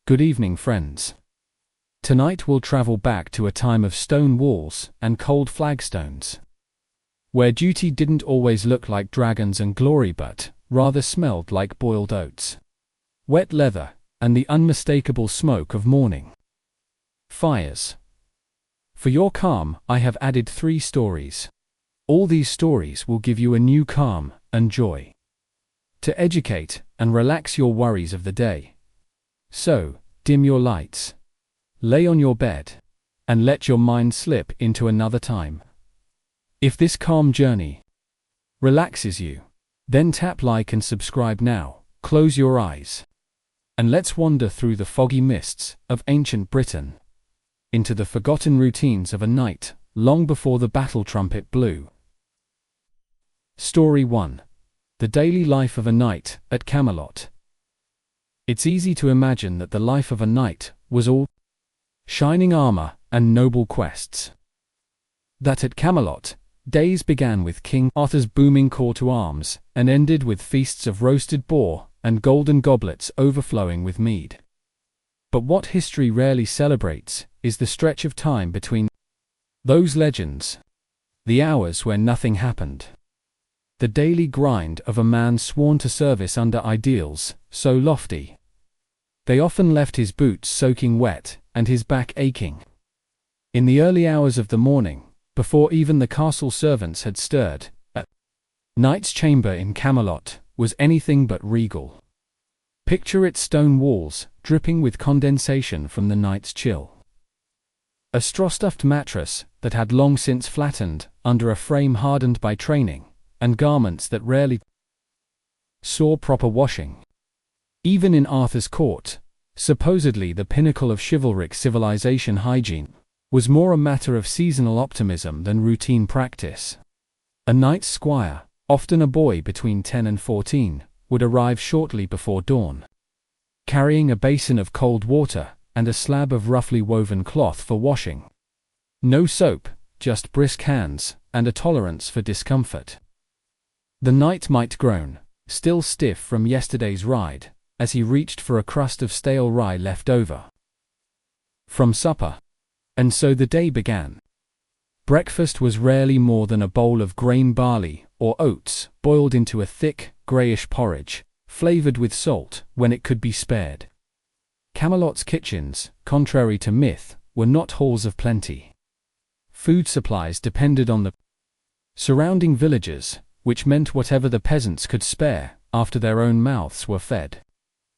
Good evening, friends. Tonight we'll travel back to a time of stone walls and cold flagstones, where duty didn't always look like dragons and glory but rather smelled like boiled oats, wet leather, and the unmistakable smoke of morning fires. For your calm, I have added 3 stories. All these stories will give you a new calm and joy to educate and relax your worries of the day. So, dim your lights, lay on your bed, and let your mind slip into another time. If this calm journey relaxes you, then tap like and subscribe now, close your eyes, and let's wander through the foggy mists of ancient Britain, into the forgotten routines of a night long before the battle trumpet blew. Story 1. The daily life of a knight at Camelot. It's easy to imagine that the life of a knight was all shining armor and noble quests. That at Camelot, days began with King Arthur's booming call to arms and ended with feasts of roasted boar and golden goblets overflowing with mead. But what history rarely celebrates is the stretch of time between those legends, the hours where nothing happened, the daily grind of a man sworn to service under ideals so lofty they often left his boots soaking wet and his back aching. In the early hours of the morning, before even the castle servants had stirred, a knight's chamber in Camelot was anything but regal. Picture its stone walls dripping with condensation from the night's chill, a straw-stuffed mattress that had long since flattened under a frame hardened by training, and garments that rarely saw proper washing. Even in Arthur's court, supposedly the pinnacle of chivalric civilization, hygiene was more a matter of seasonal optimism than routine practice. A knight's squire, often a boy between 10 and 14, would arrive shortly before dawn, carrying a basin of cold water and a slab of roughly woven cloth for washing. No soap, just brisk hands and a tolerance for discomfort. The knight might groan, still stiff from yesterday's ride, as he reached for a crust of stale rye left over from supper. And so the day began. Breakfast was rarely more than a bowl of grain barley or oats boiled into a thick, greyish porridge, flavoured with salt when it could be spared. Camelot's kitchens, contrary to myth, were not halls of plenty. Food supplies depended on the surrounding villages, which meant whatever the peasants could spare after their own mouths were fed.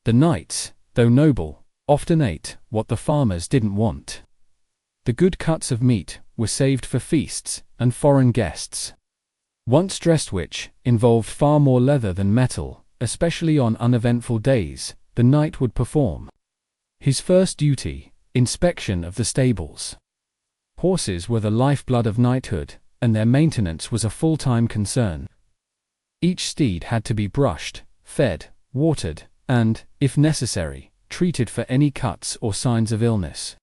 The knights, though noble, often ate what the farmers didn't want. The good cuts of meat were saved for feasts and foreign guests. Once dressed, which involved far more leather than metal, especially on uneventful days, the knight would perform his first duty, inspection of the stables. Horses were the lifeblood of knighthood, and their maintenance was a full-time concern. Each steed had to be brushed, fed, watered, and, if necessary, treated for any cuts or signs of illness.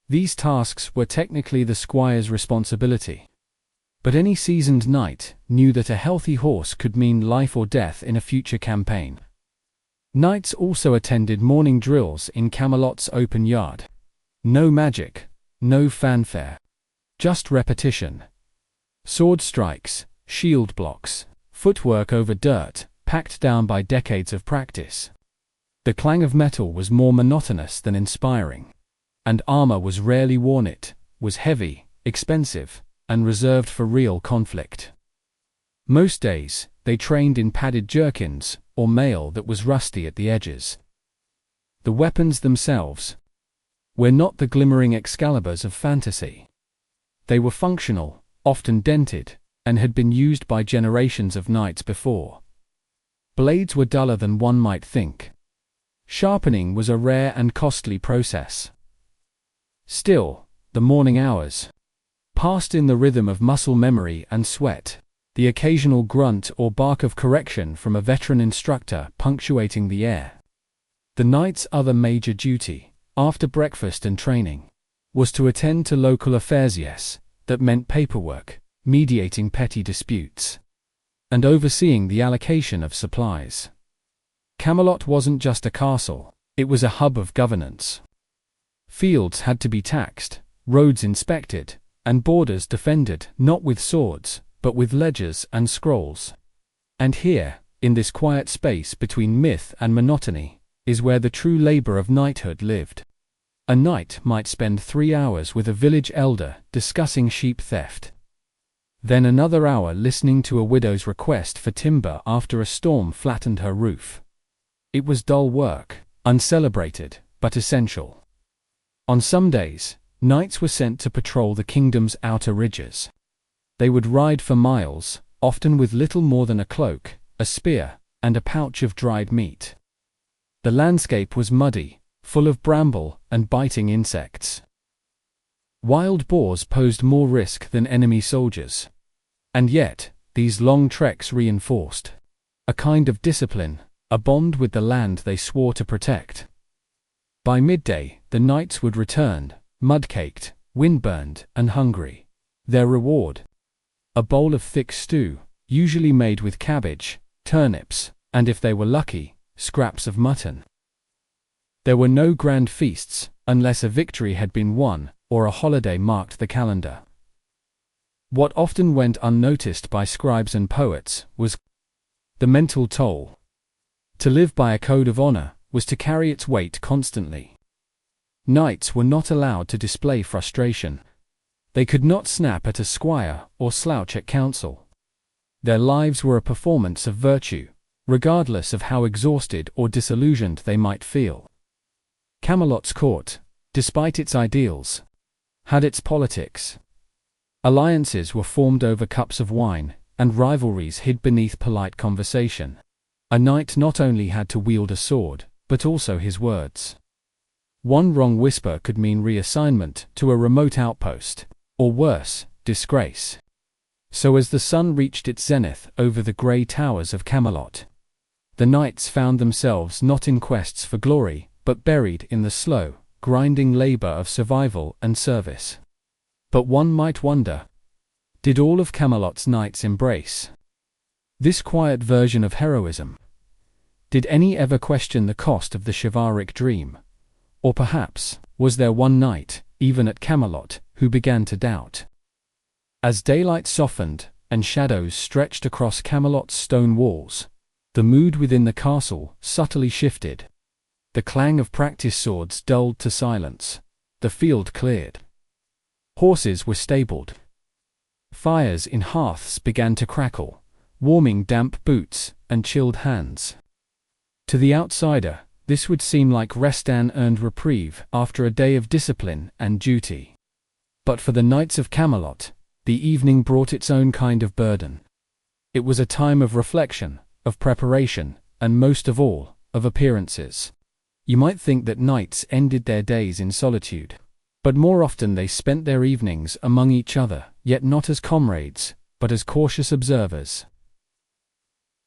These tasks were technically the squire's responsibility. But any seasoned knight knew that a healthy horse could mean life or death in a future campaign. Knights also attended morning drills in Camelot's open yard. No magic, no fanfare, just repetition. Sword strikes, shield blocks, footwork over dirt, packed down by decades of practice. The clang of metal was more monotonous than inspiring, and armor was rarely worn. It was heavy, expensive, and reserved for real conflict. Most days, they trained in padded jerkins or mail that was rusty at the edges. The weapons themselves were not the glimmering Excaliburs of fantasy. They were functional, often dented, and had been used by generations of knights before. Blades were duller than one might think. Sharpening was a rare and costly process. Still, the morning hours passed in the rhythm of muscle memory and sweat, the occasional grunt or bark of correction from a veteran instructor punctuating the air. The knight's other major duty, after breakfast and training, was to attend to local affairs. Yes, that meant paperwork, mediating petty disputes, and overseeing the allocation of supplies. Camelot wasn't just a castle, It was a hub of governance. Fields had to be taxed, roads inspected, and borders defended not with swords, but with ledgers and scrolls. And here, in this quiet space between myth and monotony, is where the true labor of knighthood lived. A knight might spend 3 hours with a village elder discussing sheep theft. Then another hour listening to a widow's request for timber after a storm flattened her roof. It was dull work, uncelebrated, but essential. On some days, knights were sent to patrol the kingdom's outer ridges. They would ride for miles, often with little more than a cloak, a spear, and a pouch of dried meat. The landscape was muddy, full of bramble and biting insects. Wild boars posed more risk than enemy soldiers. And yet, these long treks reinforced a kind of discipline, a bond with the land they swore to protect. By midday, the knights would return, mud-caked, wind-burned, and hungry. Their reward? A bowl of thick stew, usually made with cabbage, turnips, and if they were lucky, scraps of mutton. There were no grand feasts, unless a victory had been won, or a holiday marked the calendar. What often went unnoticed by scribes and poets was the mental toll. To live by a code of honor was to carry its weight constantly. Knights were not allowed to display frustration. They could not snap at a squire or slouch at counsel. Their lives were a performance of virtue, regardless of how exhausted or disillusioned they might feel. Camelot's court, despite its ideals, had its politics. Alliances were formed over cups of wine, and rivalries hid beneath polite conversation. A knight not only had to wield a sword, but also his words. One wrong whisper could mean reassignment to a remote outpost, or worse, disgrace. So as the sun reached its zenith over the grey towers of Camelot, the knights found themselves not in quests for glory, but buried in the slow, grinding labor of survival and service. But one might wonder, did all of Camelot's knights embrace this quiet version of heroism? Did any ever question the cost of the chivalric dream? Or perhaps, was there one knight, even at Camelot, who began to doubt? As daylight softened, and shadows stretched across Camelot's stone walls, the mood within the castle subtly shifted. The clang of practice swords dulled to silence. The field cleared. Horses were stabled. Fires in hearths began to crackle, warming damp boots and chilled hands. To the outsider, this would seem like rest and earned reprieve after a day of discipline and duty. But for the Knights of Camelot, the evening brought its own kind of burden. It was a time of reflection, of preparation, and most of all, of appearances. You might think that knights ended their days in solitude, but more often they spent their evenings among each other, yet not as comrades, but as cautious observers.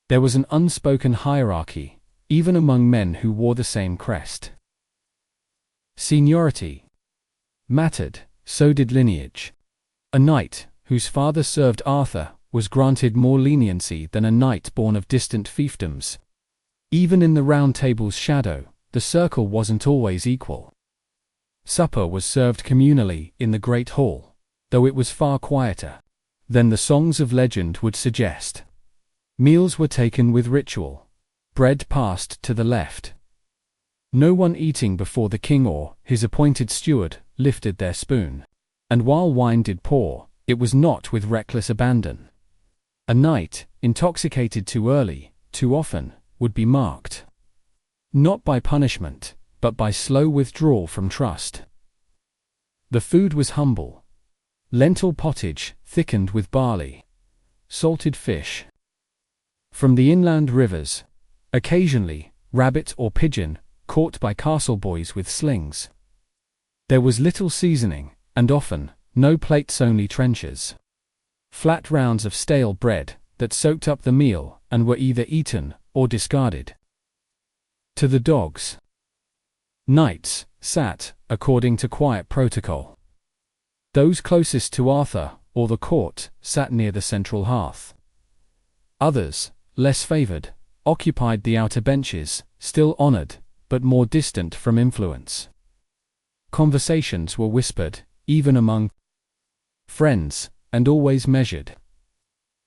There was an unspoken hierarchy, even among men who wore the same crest. Seniority mattered, so did lineage. A knight, whose father served Arthur, was granted more leniency than a knight born of distant fiefdoms. Even in the Round Table's shadow, the circle wasn't always equal. Supper was served communally in the great hall, though it was far quieter than the songs of legend would suggest. Meals were taken with ritual. Bread passed to the left. No one eating before the king or his appointed steward lifted their spoon. And while wine did pour, it was not with reckless abandon. A knight, intoxicated too early, too often, would be marked. Not by punishment, but by slow withdrawal from trust. The food was humble. Lentil pottage, thickened with barley. Salted fish from the inland rivers. Occasionally, rabbit or pigeon, caught by castle boys with slings. There was little seasoning, and often, no plates, only trenchers. Flat rounds of stale bread, that soaked up the meal, and were either eaten, or discarded. To the dogs. Knights sat, according to quiet protocol. Those closest to Arthur, or the court, sat near the central hearth. Others, less favored, occupied the outer benches, still honored, but more distant from influence. Conversations were whispered, even among friends, and always measured.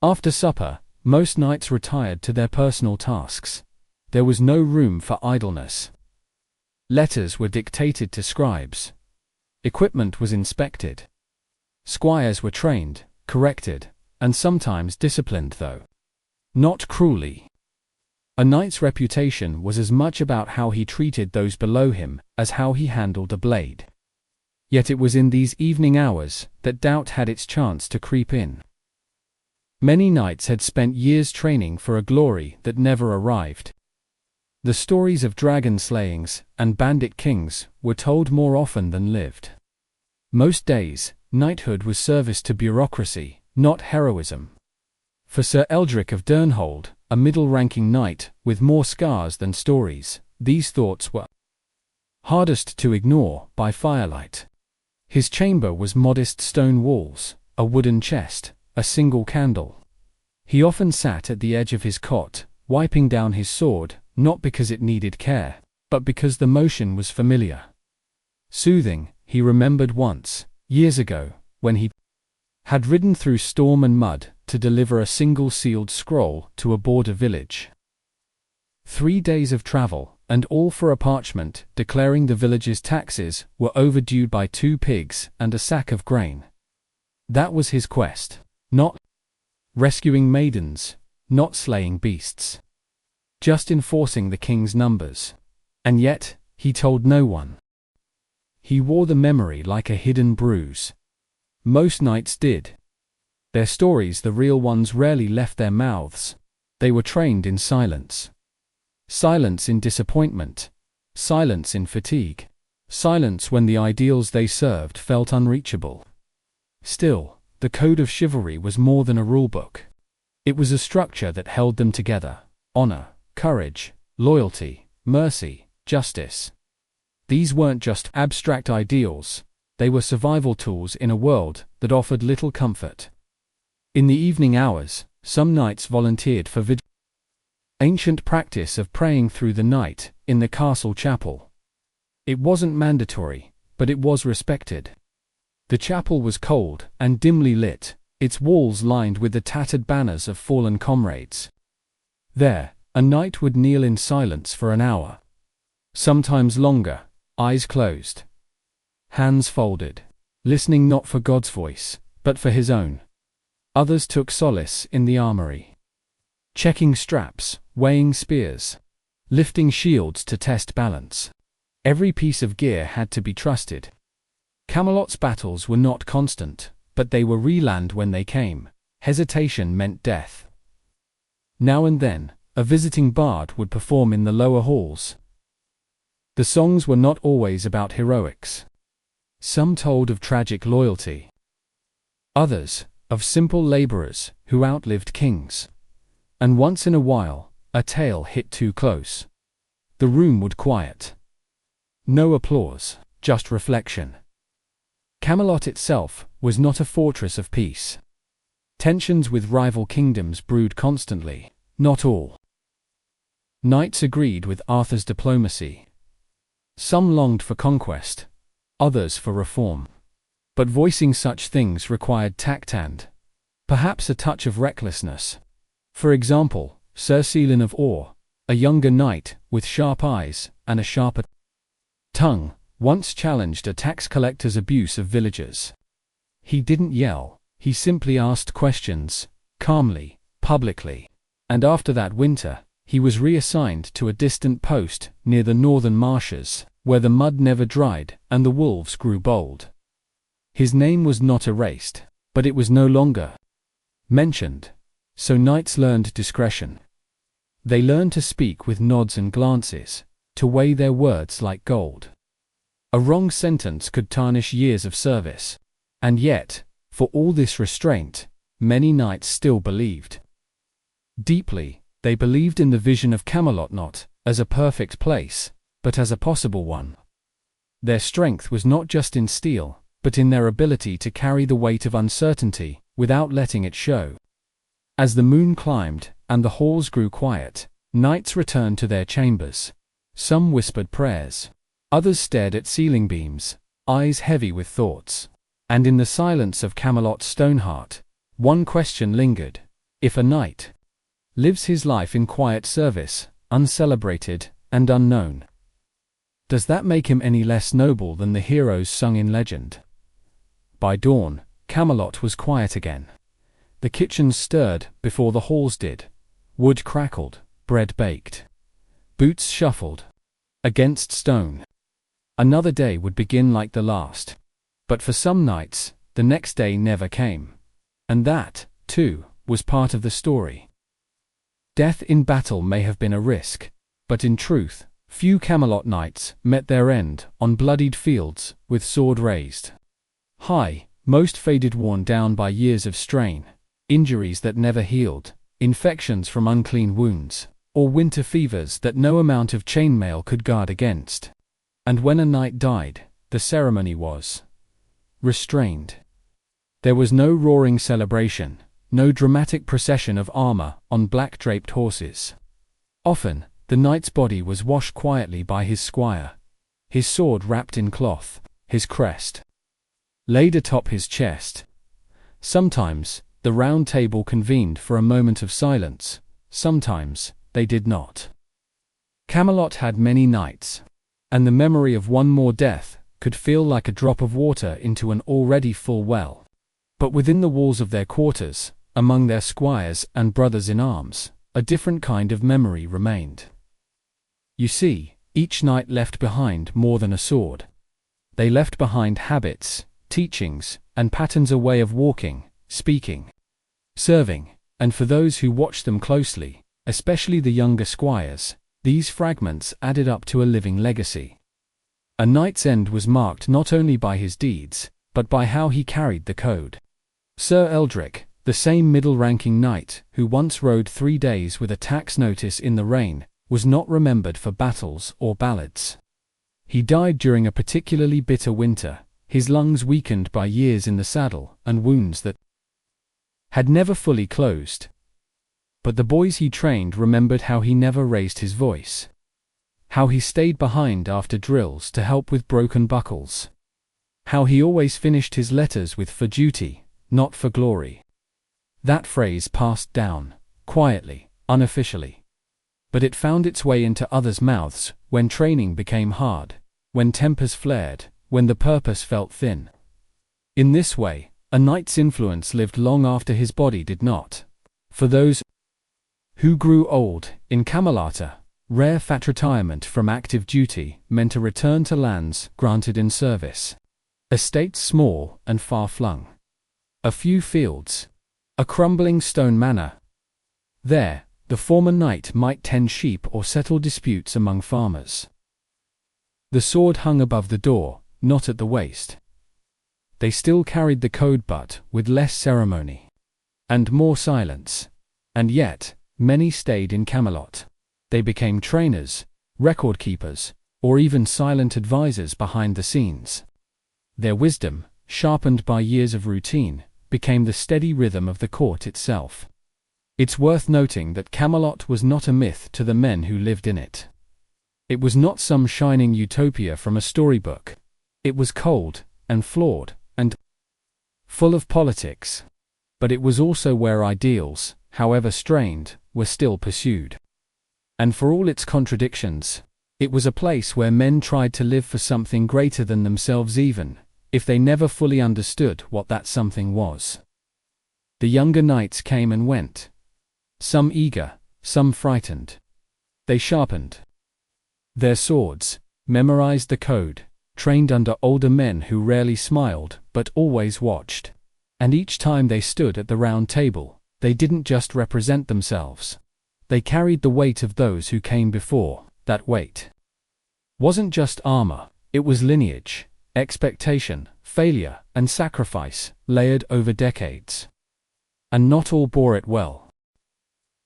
After supper, most knights retired to their personal tasks. There was no room for idleness. Letters were dictated to scribes. Equipment was inspected. Squires were trained, corrected, and sometimes disciplined, though not cruelly. A knight's reputation was as much about how he treated those below him as how he handled a blade. Yet it was in these evening hours that doubt had its chance to creep in. Many knights had spent years training for a glory that never arrived. The stories of dragon slayings and bandit kings were told more often than lived. Most days, knighthood was service to bureaucracy, not heroism. For Sir Eldrick of Durnhold, a middle-ranking knight with more scars than stories, these thoughts were hardest to ignore by firelight. His chamber was modest stone walls, a wooden chest, a single candle. He often sat at the edge of his cot, wiping down his sword, not because it needed care, but because the motion was familiar. Soothing, he remembered once, years ago, when he had ridden through storm and mud to deliver a single sealed scroll to a border village. 3 days of travel, and all for a parchment declaring the village's taxes were overdue by 2 pigs and a sack of grain. That was his quest. Not rescuing maidens, not slaying beasts. Just enforcing the king's numbers. And yet, he told no one. He wore the memory like a hidden bruise. Most knights did. Their stories, the real ones, rarely left their mouths. They were trained in silence. Silence in disappointment. Silence in fatigue. Silence when the ideals they served felt unreachable. Still, the code of chivalry was more than a rulebook. It was a structure that held them together. Honor, courage, loyalty, mercy, justice. These weren't just abstract ideals, they were survival tools in a world that offered little comfort. In the evening hours, some knights volunteered for ancient practice of praying through the night in the castle chapel. It wasn't mandatory, but it was respected. The chapel was cold and dimly lit, its walls lined with the tattered banners of fallen comrades. There, a knight would kneel in silence for an hour. Sometimes longer, eyes closed. Hands folded, listening not for God's voice, but for his own. Others took solace in the armory. Checking straps, weighing spears, lifting shields to test balance. Every piece of gear had to be trusted. Camelot's battles were not constant, but they were reland when they came. Hesitation meant death. Now and then, a visiting bard would perform in the lower halls. The songs were not always about heroics. Some told of tragic loyalty. Others, of simple laborers who outlived kings. And once in a while, a tale hit too close. The room would quiet. No applause, just reflection. Camelot itself was not a fortress of peace. Tensions with rival kingdoms brewed constantly, not all knights agreed with Arthur's diplomacy. Some longed for conquest, others for reform. But voicing such things required tact and, perhaps, a touch of recklessness. For example, Sir Celyn of Orr, a younger knight with sharp eyes and a sharper tongue, once challenged a tax collector's abuse of villagers. He didn't yell, he simply asked questions, calmly, publicly. And after that winter, he was reassigned to a distant post near the northern marshes, where the mud never dried and the wolves grew bold. His name was not erased, but it was no longer mentioned. So knights learned discretion. They learned to speak with nods and glances, to weigh their words like gold. A wrong sentence could tarnish years of service. And yet, for all this restraint, many knights still believed. Deeply, they believed in the vision of Camelot not as a perfect place, but as a possible one. Their strength was not just in steel, but in their ability to carry the weight of uncertainty without letting it show. As the moon climbed and the halls grew quiet, knights returned to their chambers. Some whispered prayers. Others stared at ceiling beams, eyes heavy with thoughts. And in the silence of Camelot's Stoneheart, one question lingered. If a knight lives his life in quiet service, uncelebrated and unknown, does that make him any less noble than the heroes sung in legend? By dawn, Camelot was quiet again. The kitchens stirred before the halls did. Wood crackled, bread baked. Boots shuffled against stone. Another day would begin like the last. But for some nights, the next day never came. And that, too, was part of the story. Death in battle may have been a risk, but in truth, few Camelot knights met their end on bloodied fields with sword raised high, most faded, worn down by years of strain, injuries that never healed, infections from unclean wounds, or winter fevers that no amount of chainmail could guard against. And when a knight died, the ceremony was restrained. There was no roaring celebration, no dramatic procession of armor on black-draped horses. Often, the knight's body was washed quietly by his squire, his sword wrapped in cloth, his crest laid atop his chest. Sometimes, the round table convened for a moment of silence, sometimes, they did not. Camelot had many knights, and the memory of one more death could feel like a drop of water into an already full well. But within the walls of their quarters, among their squires and brothers-in-arms, a different kind of memory remained. You see, each knight left behind more than a sword. They left behind habits, teachings, and patterns, a way of walking, speaking, serving, and for those who watched them closely, especially the younger squires, these fragments added up to a living legacy. A knight's end was marked not only by his deeds, but by how he carried the code. Sir Eldric, the same middle-ranking knight who once rode 3 days with a tax notice in the rain, was not remembered for battles or ballads. He died during a particularly bitter winter, his lungs weakened by years in the saddle and wounds that had never fully closed. But the boys he trained remembered how he never raised his voice, how he stayed behind after drills to help with broken buckles, how he always finished his letters with "for duty, not for glory." That phrase passed down, quietly, unofficially. But it found its way into others' mouths when training became hard, when tempers flared, when the purpose felt thin. In this way, a knight's influence lived long after his body did not. For those who grew old in Camelot, rare fat retirement from active duty meant a return to lands granted in service. Estates small and far-flung. A few fields. A crumbling stone manor. There, the former knight might tend sheep or settle disputes among farmers. The sword hung above the door, not at the waist. They still carried the code, but with less ceremony and more silence. And yet, many stayed in Camelot. They became trainers, record keepers, or even silent advisors behind the scenes. Their wisdom, sharpened by years of routine, became the steady rhythm of the court itself. It's worth noting that Camelot was not a myth to the men who lived in it. It was not some shining utopia from a storybook. It was cold, and flawed, and full of politics. But it was also where ideals, however strained, were still pursued. And for all its contradictions, it was a place where men tried to live for something greater than themselves, even if they never fully understood what that something was. The younger knights came and went. Some eager, some frightened. They sharpened their swords, memorized the code, trained under older men who rarely smiled but always watched. And each time they stood at the round table, they didn't just represent themselves. They carried the weight of those who came before. That weight wasn't just armor, it was lineage, expectation, failure, and sacrifice, layered over decades. And not all bore it well.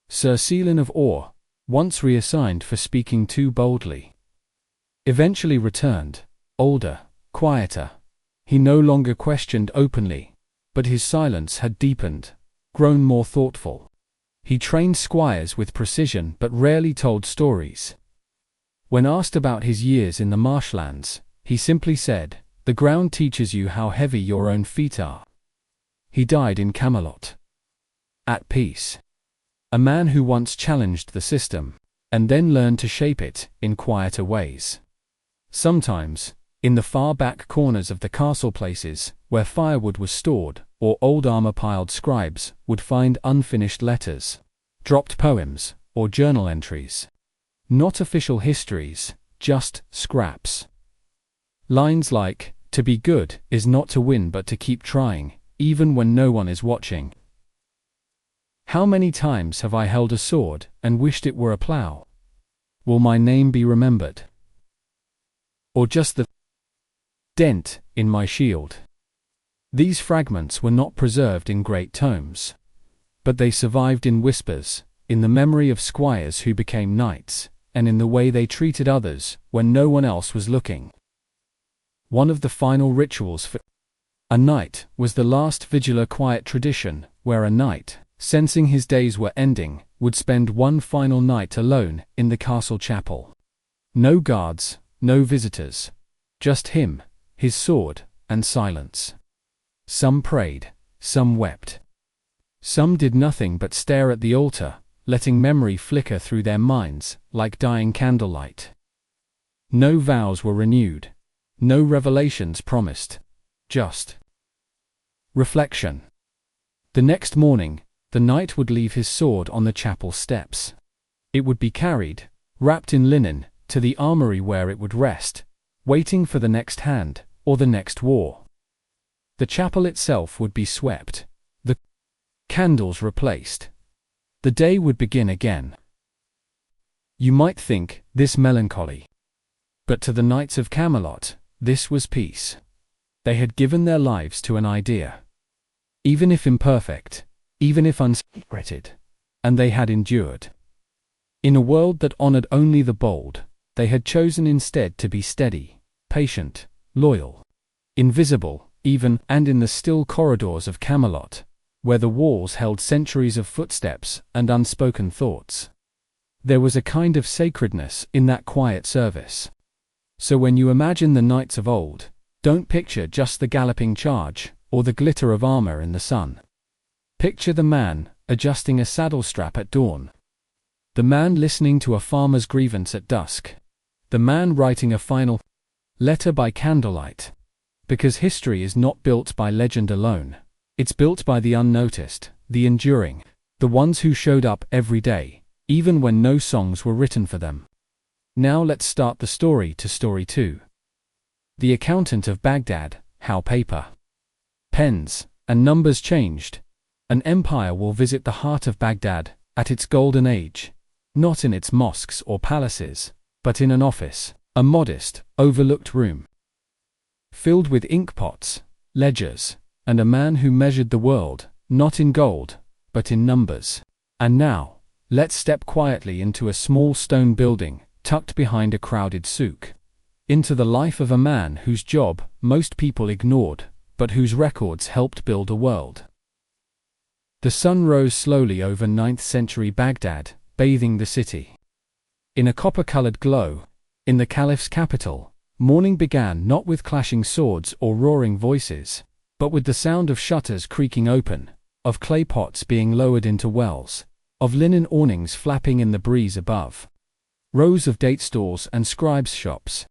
Sir Celan of Orr, once reassigned for speaking too boldly, eventually returned, older, quieter. He no longer questioned openly, but his silence had deepened, grown more thoughtful. He trained squires with precision but rarely told stories. When asked about his years in the marshlands, he simply said, "The ground teaches you how heavy your own feet are." He died in Camelot. At peace. A man who once challenged the system, and then learned to shape it in quieter ways. Sometimes, in the far back corners of the castle places, where firewood was stored, or old armor-piled scribes would find unfinished letters, dropped poems, or journal entries. Not official histories, just scraps. Lines like, "To be good is not to win but to keep trying, even when no one is watching. How many times have I held a sword and wished it were a plough? Will my name be remembered? Or just the dent in my shield?" These fragments were not preserved in great tomes, but they survived in whispers, in the memory of squires who became knights, and in the way they treated others when no one else was looking. One of the final rituals for a knight was the last vigilar quiet tradition, where a knight, sensing his days were ending, would spend one final night alone in the castle chapel. No guards, no visitors. Just him, his sword, and silence. Some prayed, some wept. Some did nothing but stare at the altar, letting memory flicker through their minds like dying candlelight. No vows were renewed. No revelations promised. Just reflection. The next morning, the knight would leave his sword on the chapel steps. It would be carried, wrapped in linen, to the armory where it would rest, waiting for the next hand, or the next war. The chapel itself would be swept, the candles replaced. The day would begin again. You might think this melancholy. But to the Knights of Camelot, this was peace. They had given their lives to an idea. Even if imperfect, even if unsecreted, and they had endured. In a world that honored only the bold, they had chosen instead to be steady, patient, loyal, invisible, even, and in the still corridors of Camelot, where the walls held centuries of footsteps and unspoken thoughts. There was a kind of sacredness in that quiet service. So when you imagine the knights of old, don't picture just the galloping charge, or the glitter of armor in the sun. Picture the man, adjusting a saddle strap at dawn. The man listening to a farmer's grievance at dusk. The man writing a final letter by candlelight. Because history is not built by legend alone. It's built by the unnoticed, the enduring, the ones who showed up every day, even when no songs were written for them. Now let's start the story to story 2. The Accountant of Baghdad, How Paper, Pens, and Numbers Changed. An empire will visit the heart of Baghdad, at its golden age, not in its mosques or palaces, but in an office, a modest, overlooked room, filled with inkpots, ledgers, and a man who measured the world, not in gold, but in numbers. And now, let's step quietly into a small stone building, tucked behind a crowded souk. Into the life of a man whose job most people ignored, but whose records helped build a world. The sun rose slowly over 9th century Baghdad, bathing the city. In a copper-colored glow, in the caliph's capital, morning began not with clashing swords or roaring voices, but with the sound of shutters creaking open, of clay pots being lowered into wells, of linen awnings flapping in the breeze above, rows of date stalls and scribes' shops.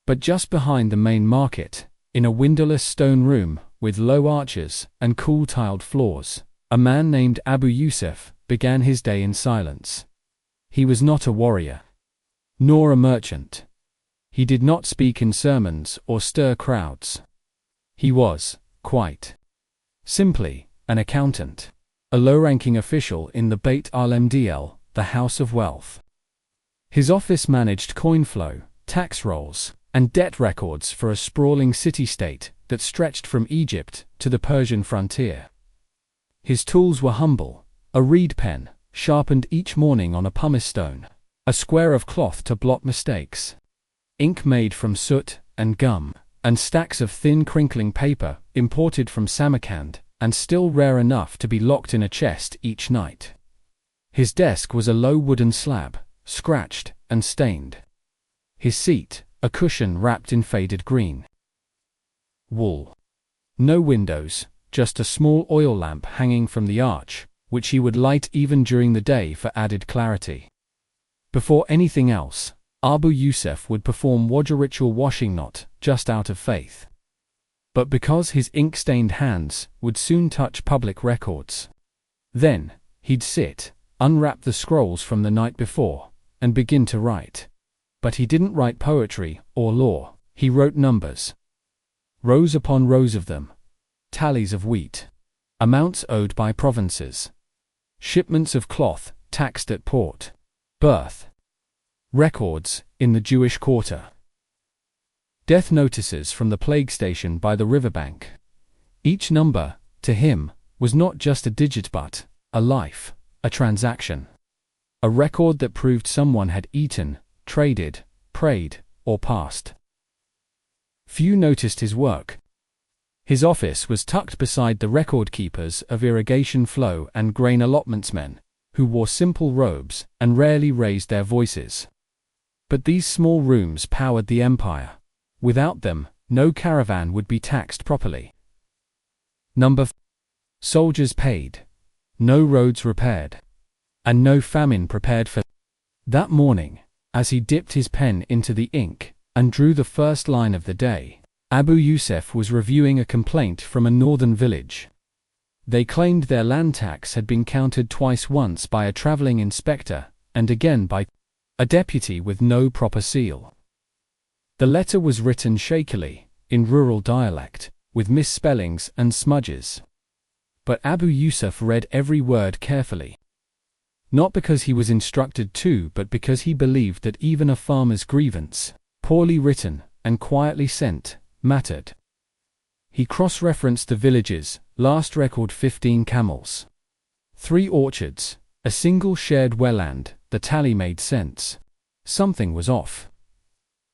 But just behind the main market, in a windowless stone room with low arches and cool tiled floors, a man named Abu Yusuf began his day in silence. He was not a warrior, nor a merchant. He did not speak in sermons or stir crowds. He was, quite simply, an accountant, a low-ranking official in the Beit al-Mdl, the House of Wealth. His office managed coin flow, tax rolls, and debt records for a sprawling city-state that stretched from Egypt to the Persian frontier. His tools were humble, a reed pen, sharpened each morning on a pumice stone, a square of cloth to blot mistakes, ink made from soot and gum, and stacks of thin crinkling paper imported from Samarkand, and still rare enough to be locked in a chest each night. His desk was a low wooden slab, scratched and stained. His seat, a cushion wrapped in faded green wool. No windows, just a small oil lamp hanging from the arch, which he would light even during the day for added clarity. Before anything else, Abu Yusuf would perform Wajr ritual washing, not just out of faith, but because his ink-stained hands would soon touch public records. Then, he'd sit, unwrap the scrolls from the night before, and begin to write. But he didn't write poetry or law, he wrote numbers. Rows upon rows of them. Tallies of wheat. Amounts owed by provinces. Shipments of cloth, taxed at port. Birth records, in the Jewish quarter. Death notices from the plague station by the riverbank. Each number, to him, was not just a digit but a life, a transaction. A record that proved someone had eaten, traded, prayed, or passed. Few noticed his work. His office was tucked beside the record keepers of irrigation flow and grain allotments men, who wore simple robes and rarely raised their voices. But these small rooms powered the empire. Without them, no caravan would be taxed properly. Soldiers paid. No roads repaired. And no famine prepared for. That morning, as he dipped his pen into the ink and drew the first line of the day, Abu Yusuf was reviewing a complaint from a northern village. They claimed their land tax had been counted twice, once by a traveling inspector and again by a deputy with no proper seal. The letter was written shakily, in rural dialect, with misspellings and smudges. But Abu Yusuf read every word carefully. Not because he was instructed to, but because he believed that even a farmer's grievance, poorly written and quietly sent, mattered. He cross-referenced the village's last record: 15 camels, 3 orchards, a single shared welland. The tally made sense. Something was off.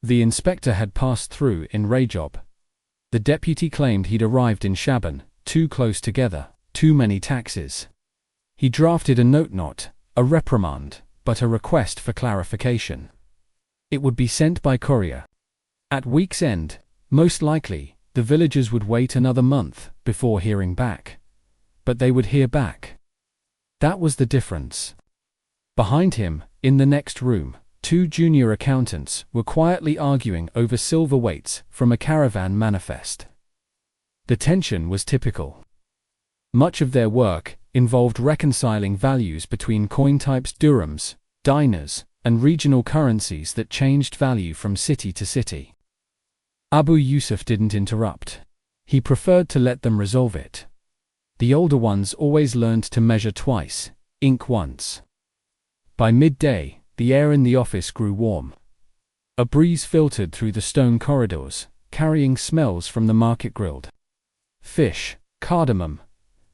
The inspector had passed through in Rajob. The deputy claimed he'd arrived in Shaban, too close together, too many taxes. He drafted a note, not a reprimand, but a request for clarification. It would be sent by courier. At week's end, most likely, the villagers would wait another month before hearing back. But they would hear back. That was the difference. Behind him, in the next room, 2 junior accountants were quietly arguing over silver weights from a caravan manifest. The tension was typical. Much of their work involved reconciling values between coin types, dirhams, dinars, and regional currencies that changed value from city to city. Abu Yusuf didn't interrupt. He preferred to let them resolve it. The older ones always learned to measure twice, ink once. By midday, the air in the office grew warm. A breeze filtered through the stone corridors, carrying smells from the market grilled fish, cardamom,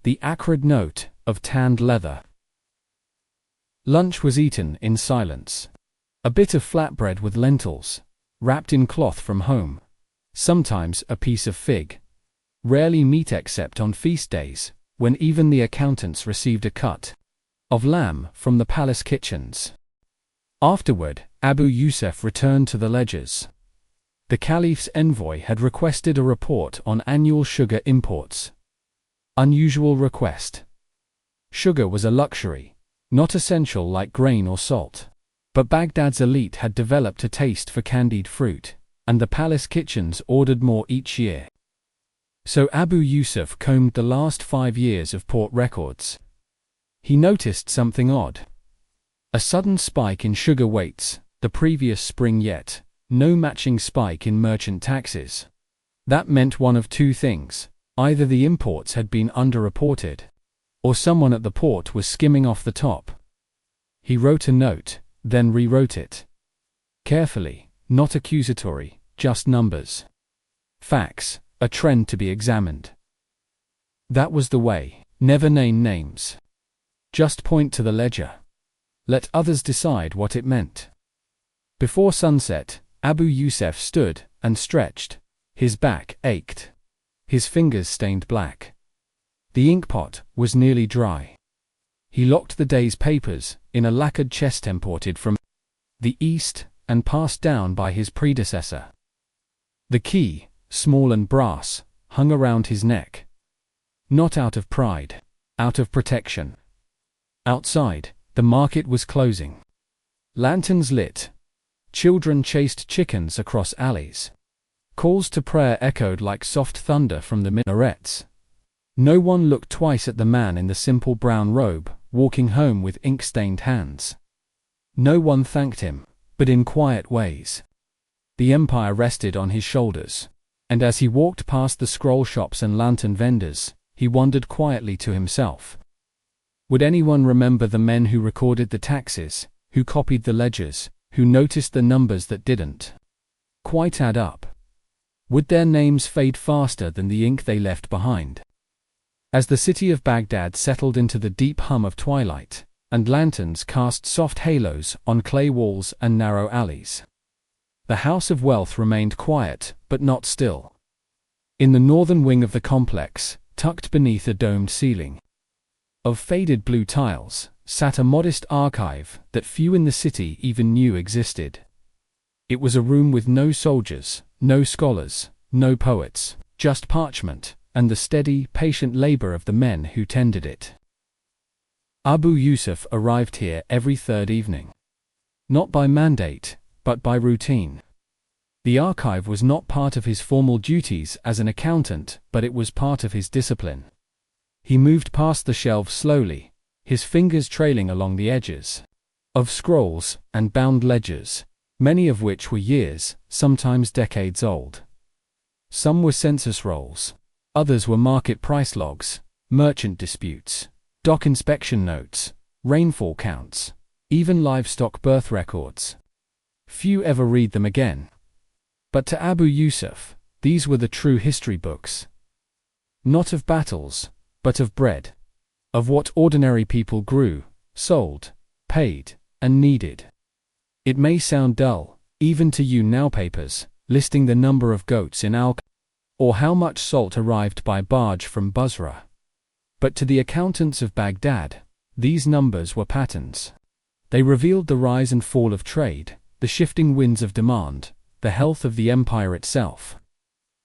the acrid note of tanned leather. Lunch was eaten in silence. A bit of flatbread with lentils, wrapped in cloth from home. Sometimes a piece of fig. Rarely meat except on feast days, when even the accountants received a cut of lamb from the palace kitchens. Afterward, Abu Yusuf returned to the ledgers. The Caliph's envoy had requested a report on annual sugar imports. Unusual request. Sugar was a luxury, not essential like grain or salt. But Baghdad's elite had developed a taste for candied fruit, and the palace kitchens ordered more each year. So Abu Yusuf combed the last 5 years of port records. He noticed something odd. A sudden spike in sugar weights, the previous spring, yet no matching spike in merchant taxes. That meant one of 2 things. Either the imports had been underreported, or someone at the port was skimming off the top. He wrote a note, then rewrote it. Carefully, not accusatory, just numbers. Facts, a trend to be examined. That was the way. Never name names. Just point to the ledger. Let others decide what it meant. Before sunset, Abu Yusuf stood and stretched. His back ached. His fingers stained black. The inkpot was nearly dry. He locked the day's papers in a lacquered chest imported from the East and passed down by his predecessor. The key, small and brass, hung around his neck. Not out of pride, out of protection. Outside, the market was closing. Lanterns lit. Children chased chickens across alleys. Calls to prayer echoed like soft thunder from the minarets. No one looked twice at the man in the simple brown robe, walking home with ink-stained hands. No one thanked him, but in quiet ways. The empire rested on his shoulders, and as he walked past the scroll shops and lantern vendors, he wondered quietly to himself. Would anyone remember the men who recorded the taxes, who copied the ledgers, who noticed the numbers that didn't quite add up? Would their names fade faster than the ink they left behind? As the city of Baghdad settled into the deep hum of twilight, and lanterns cast soft halos on clay walls and narrow alleys, the House of Wealth remained quiet, but not still. In the northern wing of the complex, tucked beneath a domed ceiling of faded blue tiles, sat a modest archive that few in the city even knew existed. It was a room with no soldiers, no scholars, no poets, just parchment, and the steady, patient labor of the men who tended it. Abu Yusuf arrived here every third evening. Not by mandate, but by routine. The archive was not part of his formal duties as an accountant, but it was part of his discipline. He moved past the shelves slowly, his fingers trailing along the edges of scrolls and bound ledgers, many of which were years, sometimes decades old. Some were census rolls. Others were market price logs, merchant disputes, dock inspection notes, rainfall counts, even livestock birth records. Few ever read them again. But to Abu Yusuf, these were the true history books. Not of battles, but of bread. Of what ordinary people grew, sold, paid, and needed. It may sound dull, even to you now papers, listing the number of goats in Al, or how much salt arrived by barge from Basra. But to the accountants of Baghdad, these numbers were patterns. They revealed the rise and fall of trade, the shifting winds of demand, the health of the empire itself.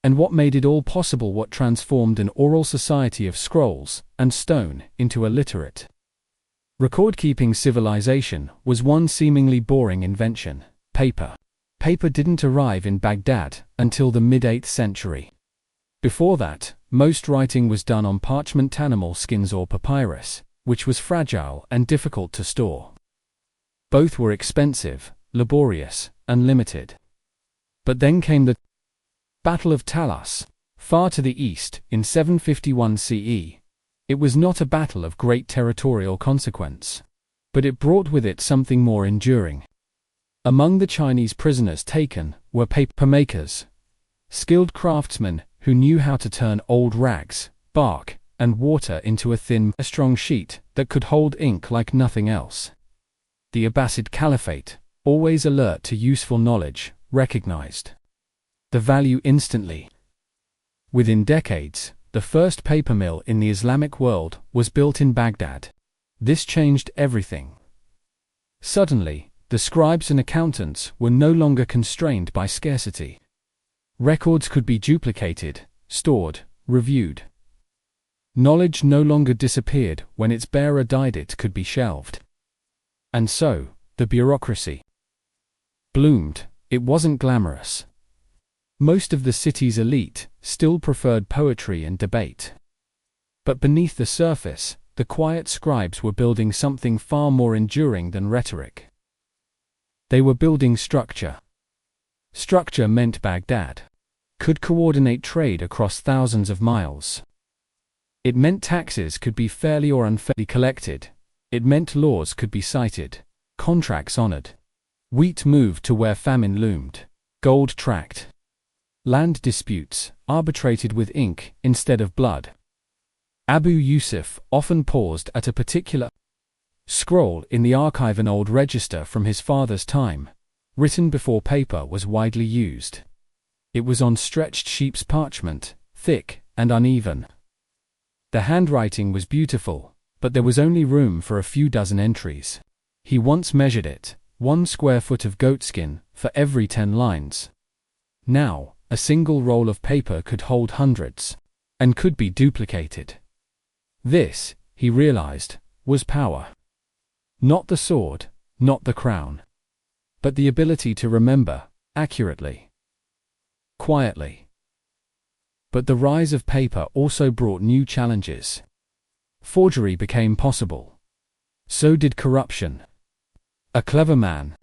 And what made it all possible, what transformed an oral society of scrolls and stone into a literate, record-keeping civilization, was one seemingly boring invention: paper. Paper didn't arrive in Baghdad until the mid-8th century. Before that, most writing was done on parchment, animal skins, or papyrus, which was fragile and difficult to store. Both were expensive, laborious, and limited. But then came the Battle of Talas, far to the east, in 751 CE. It was not a battle of great territorial consequence, but it brought with it something more enduring. Among the Chinese prisoners taken were paper makers, skilled craftsmen who knew how to turn old rags, bark, and water into a thin, strong sheet that could hold ink like nothing else. The Abbasid Caliphate, always alert to useful knowledge, recognized the value instantly. Within decades, the first paper mill in the Islamic world was built in Baghdad. This changed everything. Suddenly, the scribes and accountants were no longer constrained by scarcity. Records could be duplicated, stored, reviewed. Knowledge no longer disappeared when its bearer died, it could be shelved. And so, the bureaucracy bloomed. It wasn't glamorous. Most of the city's elite still preferred poetry and debate. But beneath the surface, the quiet scribes were building something far more enduring than rhetoric. They were building structure. Structure meant Baghdad could coordinate trade across thousands of miles. It meant taxes could be fairly or unfairly collected. It meant laws could be cited, contracts honored. Wheat moved to where famine loomed, gold tracked. Land disputes arbitrated with ink instead of blood. Abu Yusuf often paused at a particular scroll in the archive, an old register from his father's time, written before paper was widely used. It was on stretched sheep's parchment, thick and uneven. The handwriting was beautiful, but there was only room for a few dozen entries. He once measured it, 1 square foot of goatskin for every 10 lines. Now, a single roll of paper could hold hundreds, and could be duplicated. This, he realized, was power. Not the sword, not the crown, but the ability to remember, accurately, quietly. But the rise of paper also brought new challenges. Forgery became possible. So did corruption. A clever man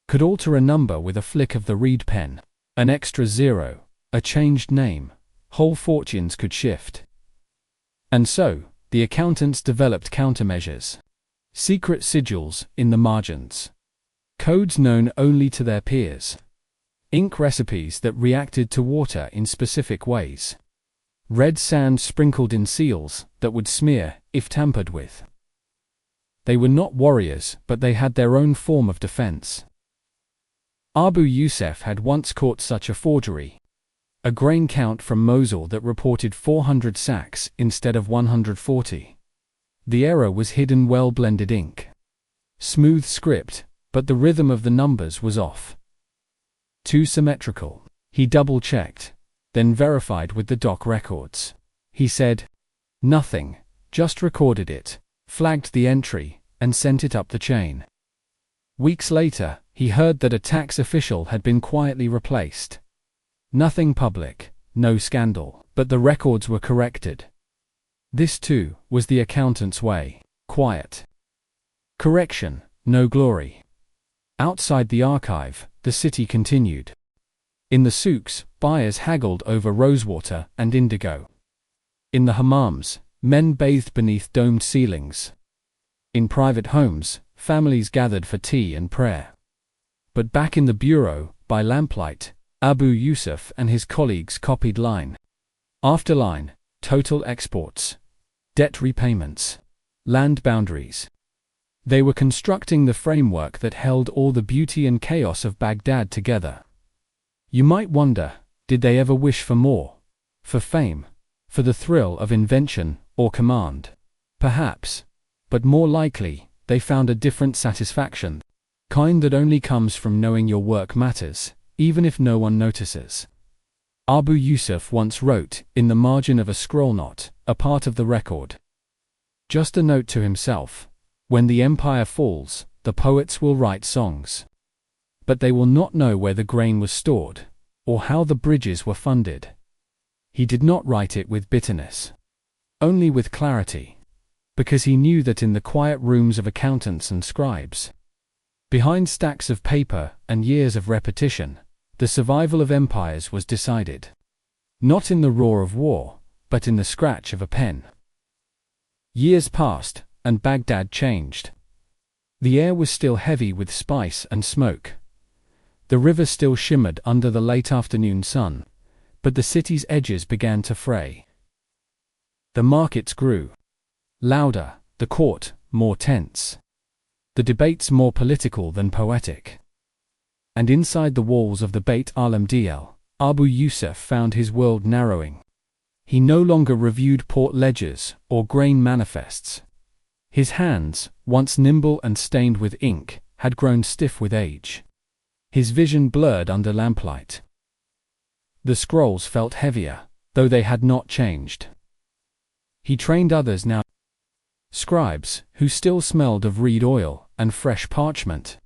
could alter a number with a flick of the reed pen. An extra zero, a changed name, whole fortunes could shift. And so, the accountants developed countermeasures. Secret sigils in the margins. Codes known only to their peers. Ink recipes that reacted to water in specific ways. Red sand sprinkled in seals that would smear if tampered with. They were not warriors, but they had their own form of defense. Abu Yusuf had once caught such a forgery. A grain count from Mosul that reported 400 sacks instead of 140. The error was hidden well-blended ink. Smooth script, but the rhythm of the numbers was off. Too symmetrical. He double-checked, then verified with the doc records. He said, "Nothing, just recorded it," flagged the entry, and sent it up the chain. Weeks later, he heard that a tax official had been quietly replaced. Nothing public, no scandal, but the records were corrected. This too was the accountant's way. Quiet. Correction, no glory. Outside the archive, the city continued. In the souks, buyers haggled over rosewater and indigo. In the hammams, men bathed beneath domed ceilings. In private homes, families gathered for tea and prayer. But back in the bureau, by lamplight, Abu Yusuf and his colleagues copied line after line, total exports, debt repayments, land boundaries. They were constructing the framework that held all the beauty and chaos of Baghdad together. You might wonder, did they ever wish for more? For fame? For the thrill of invention or command? Perhaps. But more likely, they found a different satisfaction. Kind that only comes from knowing your work matters, even if no one notices. Abu Yusuf once wrote, in the margin of a scroll knot, a part of the record. Just a note to himself. When the empire falls, the poets will write songs. But they will not know where the grain was stored, or how the bridges were funded. He did not write it with bitterness. Only with clarity. Because he knew that in the quiet rooms of accountants and scribes, behind stacks of paper and years of repetition, the survival of empires was decided. Not in the roar of war, but in the scratch of a pen. Years passed, and Baghdad changed. The air was still heavy with spice and smoke. The river still shimmered under the late afternoon sun, but the city's edges began to fray. The markets grew louder, the court more tense, the debates more political than poetic. And inside the walls of the Beit al-Mdl, Abu Yusuf found his world narrowing. He no longer reviewed port ledgers or grain manifests. His hands, once nimble and stained with ink, had grown stiff with age. His vision blurred under lamplight. The scrolls felt heavier, though they had not changed. He trained others now. Scribes, who still smelled of reed oil and fresh parchment.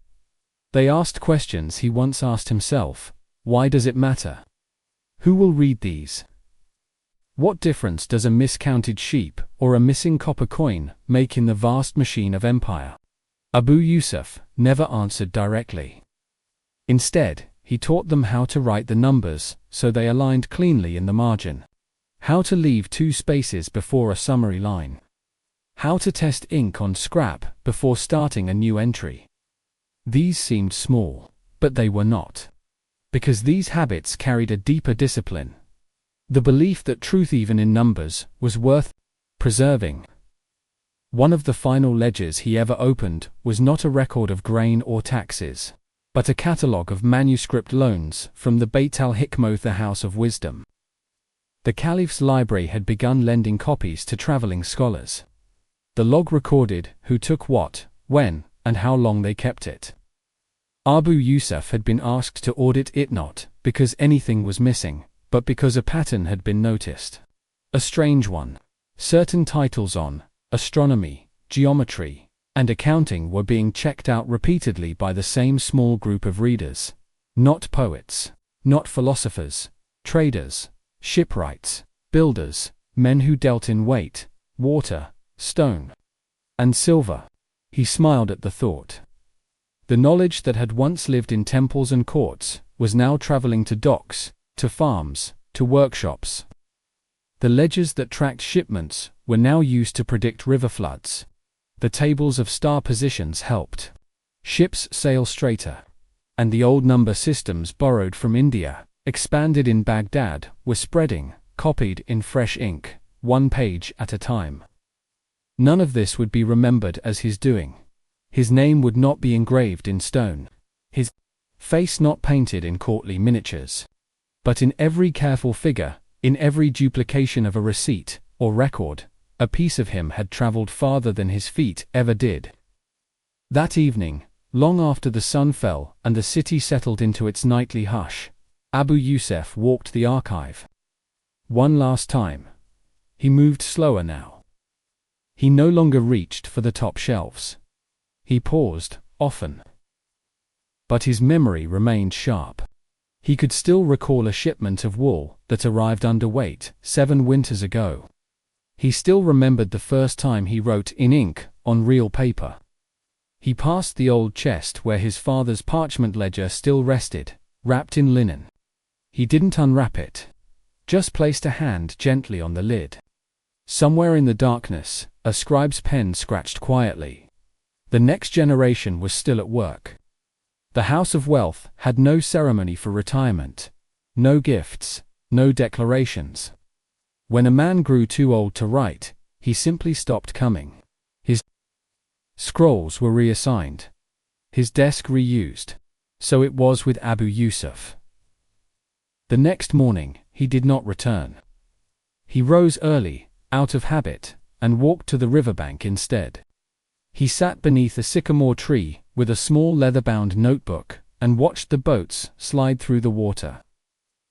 They asked questions he once asked himself. Why does it matter? Who will read these? What difference does a miscounted sheep or a missing copper coin make in the vast machine of empire? Abu Yusuf never answered directly. Instead, he taught them how to write the numbers so they aligned cleanly in the margin. How to leave 2 spaces before a summary line. How to test ink on scrap before starting a new entry. These seemed small, but they were not. Because these habits carried a deeper discipline. The belief that truth even in numbers was worth preserving. One of the final ledgers he ever opened was not a record of grain or taxes, but a catalogue of manuscript loans from the Beit al-Hikmoth, the House of Wisdom. The Caliph's library had begun lending copies to traveling scholars. The log recorded who took what, when, and how long they kept it. Abu Yusuf had been asked to audit it not because anything was missing, but because a pattern had been noticed. A strange one. Certain titles on astronomy, geometry, and accounting were being checked out repeatedly by the same small group of readers. Not poets, not philosophers, traders, shipwrights, builders, men who dealt in weight, water, stone, and silver. He smiled at the thought. The knowledge that had once lived in temples and courts was now traveling to docks, to farms, to workshops. The ledgers that tracked shipments were now used to predict river floods. The tables of star positions helped ships sail straighter. And the old number systems borrowed from India, expanded in Baghdad, were spreading, copied in fresh ink, one page at a time. None of this would be remembered as his doing. His name would not be engraved in stone. His face not painted in courtly miniatures. But in every careful figure, in every duplication of a receipt or record, a piece of him had traveled farther than his feet ever did. That evening, long after the sun fell and the city settled into its nightly hush, Abu Yusuf walked the archive. One last time. He moved slower now. He no longer reached for the top shelves. He paused, often. But his memory remained sharp. He could still recall a shipment of wool that arrived underweight 7 winters ago. He still remembered the first time he wrote in ink on real paper. He passed the old chest where his father's parchment ledger still rested, wrapped in linen. He didn't unwrap it, just placed a hand gently on the lid. Somewhere in the darkness, a scribe's pen scratched quietly. The next generation was still at work. The House of Wealth had no ceremony for retirement, no gifts, no declarations. When a man grew too old to write, he simply stopped coming. His scrolls were reassigned, his desk reused. So it was with Abu Yusuf. The next morning, he did not return. He rose early, out of habit, and walked to the riverbank instead. He sat beneath a sycamore tree with a small leather-bound notebook and watched the boats slide through the water.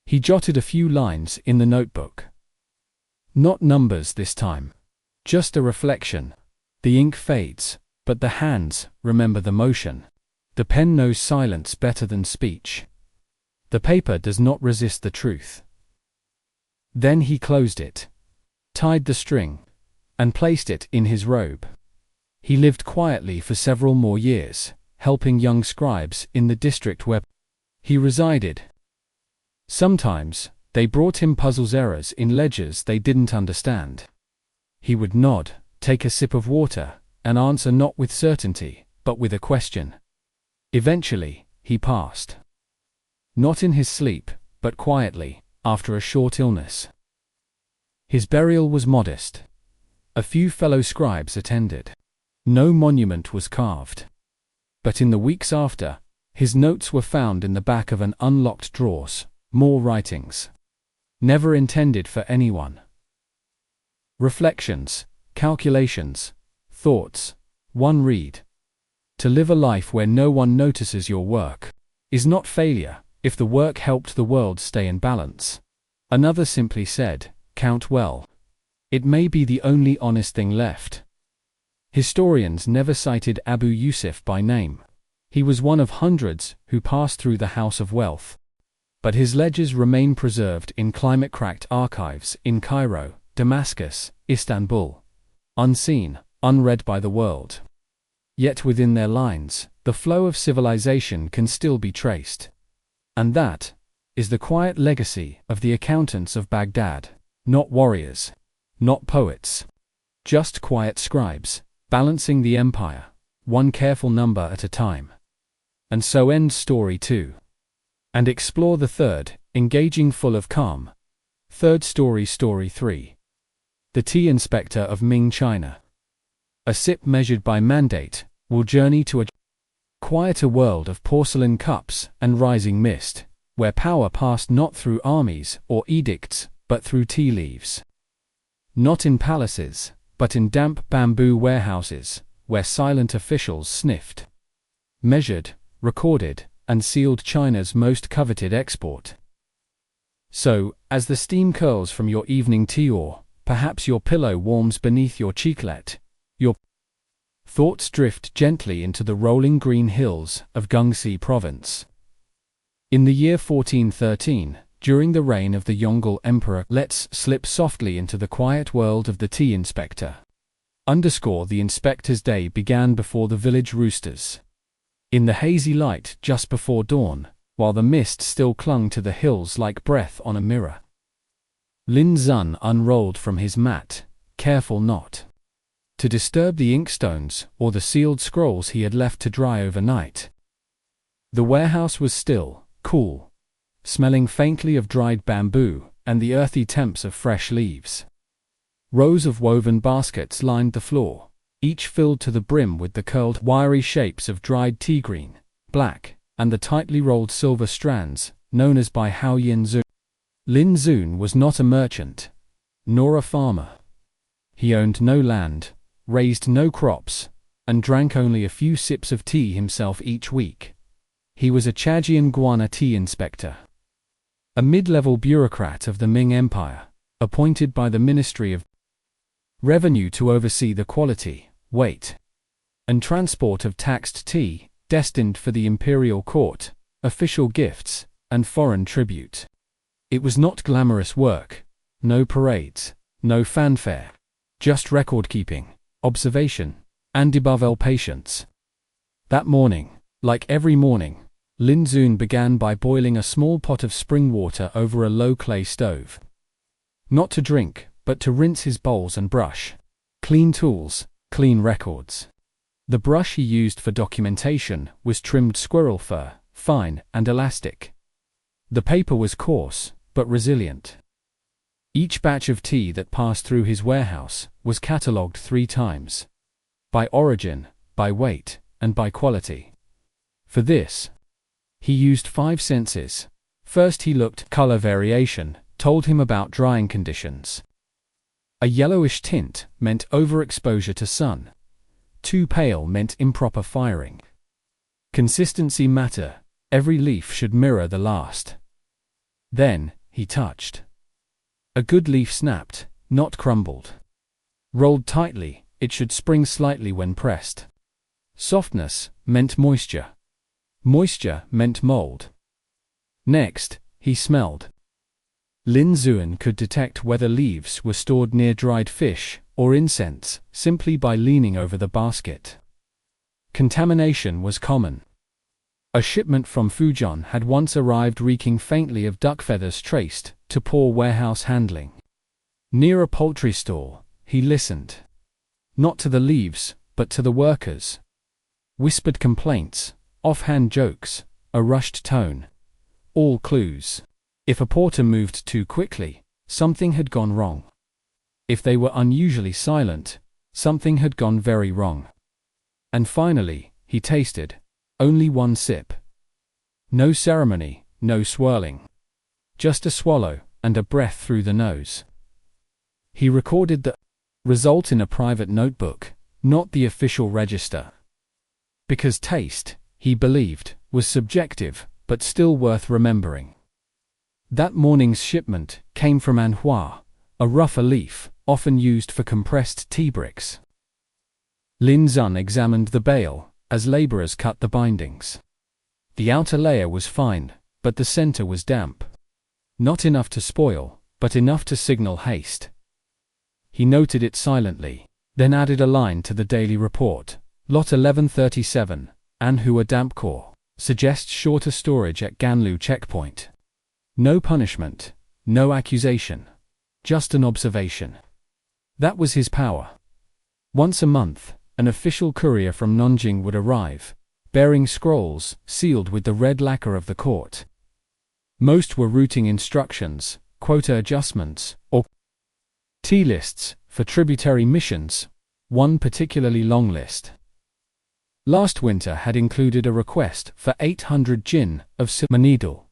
He jotted a few lines in the notebook. Not numbers this time. Just a reflection. The ink fades, but the hands remember the motion. The pen knows silence better than speech. The paper does not resist the truth. Then he closed it, tied the string, and placed it in his robe. He lived quietly for several more years, helping young scribes in the district where he resided. Sometimes, they brought him puzzles errors in ledgers they didn't understand. He would nod, take a sip of water, and answer not with certainty, but with a question. Eventually, he passed. Not in his sleep, but quietly, after a short illness. His burial was modest. A few fellow scribes attended. No monument was carved. But in the weeks after, his notes were found in the back of an unlocked drawers, more writings. Never intended for anyone. Reflections, calculations, thoughts, one read. To live a life where no one notices your work is not failure if the work helped the world stay in balance. Another simply said, count well. It may be the only honest thing left. Historians never cited Abu Yusuf by name. He was one of hundreds who passed through the House of Wealth. But his ledgers remain preserved in climate-cracked archives in Cairo, Damascus, Istanbul. Unseen, unread by the world. Yet within their lines, the flow of civilization can still be traced. And that is the quiet legacy of the accountants of Baghdad. Not warriors, not poets. Just quiet scribes, balancing the empire, one careful number at a time. And so ends story 2. And explore the third, engaging, full of calm. Third story, story 3. The Tea Inspector of Ming China. A sip measured by mandate will journey to a quieter world of porcelain cups and rising mist, where power passed not through armies or edicts, but through tea leaves. Not in palaces, but in damp bamboo warehouses, where silent officials sniffed, measured, recorded, and sealed China's most coveted export. So, as the steam curls from your evening tea or, perhaps your pillow warms beneath your cheeklet, your thoughts drift gently into the rolling green hills of Gengsi Province. In the year 1413, during the reign of the Yongle Emperor, let's slip softly into the quiet world of the tea inspector. The inspector's day began before the village roosters. In the hazy light just before dawn, while the mist still clung to the hills like breath on a mirror, Lin Zun unrolled from his mat, careful not to disturb the inkstones or the sealed scrolls he had left to dry overnight. The warehouse was still, cool, smelling faintly of dried bamboo and the earthy temps of fresh leaves. Rows of woven baskets lined the floor, each filled to the brim with the curled, wiry shapes of dried tea green, black, and the tightly rolled silver strands, known as by Hao Yin Zun. Lin Zun was not a merchant, nor a farmer. He owned no land, raised no crops, and drank only a few sips of tea himself each week. He was a Chajian Guana tea inspector, a mid-level bureaucrat of the Ming Empire, appointed by the Ministry of Revenue to oversee the quality, weight, and transport of taxed tea, destined for the imperial court, official gifts, and foreign tribute. It was not glamorous work, no parades, no fanfare, just record-keeping, observation, and above patience. That morning, like every morning, Lin Zun began by boiling a small pot of spring water over a low clay stove. Not to drink, but to rinse his bowls and brush. Clean tools, clean records. The brush he used for documentation was trimmed squirrel fur, fine and elastic. The paper was coarse, but resilient. Each batch of tea that passed through his warehouse was catalogued 3 times. By origin, by weight, and by quality. For this, he used 5 senses. First he looked. Color variation told him about drying conditions. A yellowish tint meant overexposure to sun. Too pale meant improper firing. Consistency matter. Every leaf should mirror the last. Then, he touched. A good leaf snapped, not crumbled. Rolled tightly, it should spring slightly when pressed. Softness meant moisture. Moisture meant mold. Next, he smelled. Lin Zun could detect whether leaves were stored near dried fish or incense simply by leaning over the basket. Contamination was common. A shipment from Fujian had once arrived reeking faintly of duck feathers traced to poor warehouse handling. Near a poultry stall, he listened. Not to the leaves, but to the workers. Whispered complaints, offhand jokes, a rushed tone. All clues. If a porter moved too quickly, something had gone wrong. If they were unusually silent, something had gone very wrong. And finally, he tasted. Only 1 sip. No ceremony, no swirling. Just a swallow, and a breath through the nose. He recorded the result in a private notebook, not the official register. Because taste, he believed, was subjective, but still worth remembering. That morning's shipment came from Anhua, a rougher leaf, often used for compressed tea bricks. Lin Zun examined the bale, as laborers cut the bindings. The outer layer was fine, but the center was damp. Not enough to spoil, but enough to signal haste. He noted it silently, then added a line to the daily report. Lot 1137, Anhua Damp Core, suggests shorter storage at Ganlu checkpoint. No punishment, no accusation. Just an observation. That was his power. Once a month, an official courier from Nanjing would arrive, bearing scrolls sealed with the red lacquer of the court. Most were routing instructions, quota adjustments, or tea lists for tributary missions, one particularly long list. Last winter had included a request for 800 jin of Simanidal,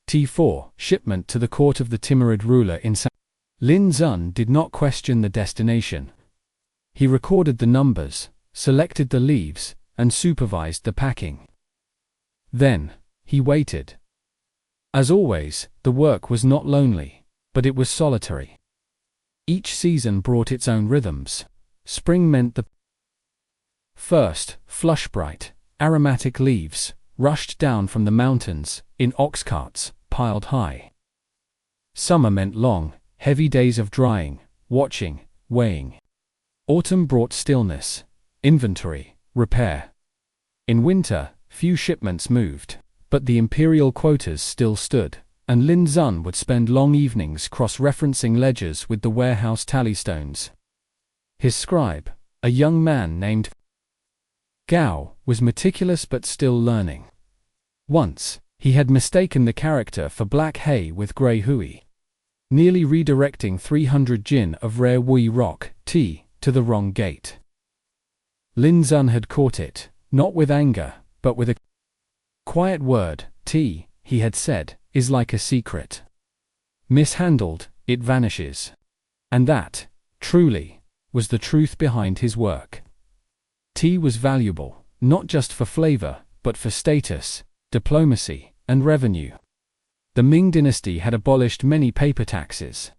T4, shipment to the court of the Timurid ruler in San. Lin Zun did not question the destination. He recorded the numbers, selected the leaves, and supervised the packing. Then, he waited. As always, the work was not lonely, but it was solitary. Each season brought its own rhythms. Spring meant the first, flush bright, aromatic leaves rushed down from the mountains in ox carts piled high. Summer meant long, heavy days of drying, watching, weighing. Autumn brought stillness, inventory, repair. In winter, few shipments moved, but the imperial quotas still stood, and Lin Zun would spend long evenings cross-referencing ledgers with the warehouse tallystones. His scribe, a young man named Gao, was meticulous but still learning. Once, he had mistaken the character for black hay with grey hui, nearly redirecting 300 jin of rare Wui rock tea to the wrong gate. Lin Zun had caught it, not with anger, but with a quiet word. Tea, he had said, is like a secret. Mishandled, it vanishes. And that, truly, was the truth behind his work. Tea was valuable, not just for flavor, but for status, diplomacy, and revenue. The Ming dynasty had abolished many paper taxes.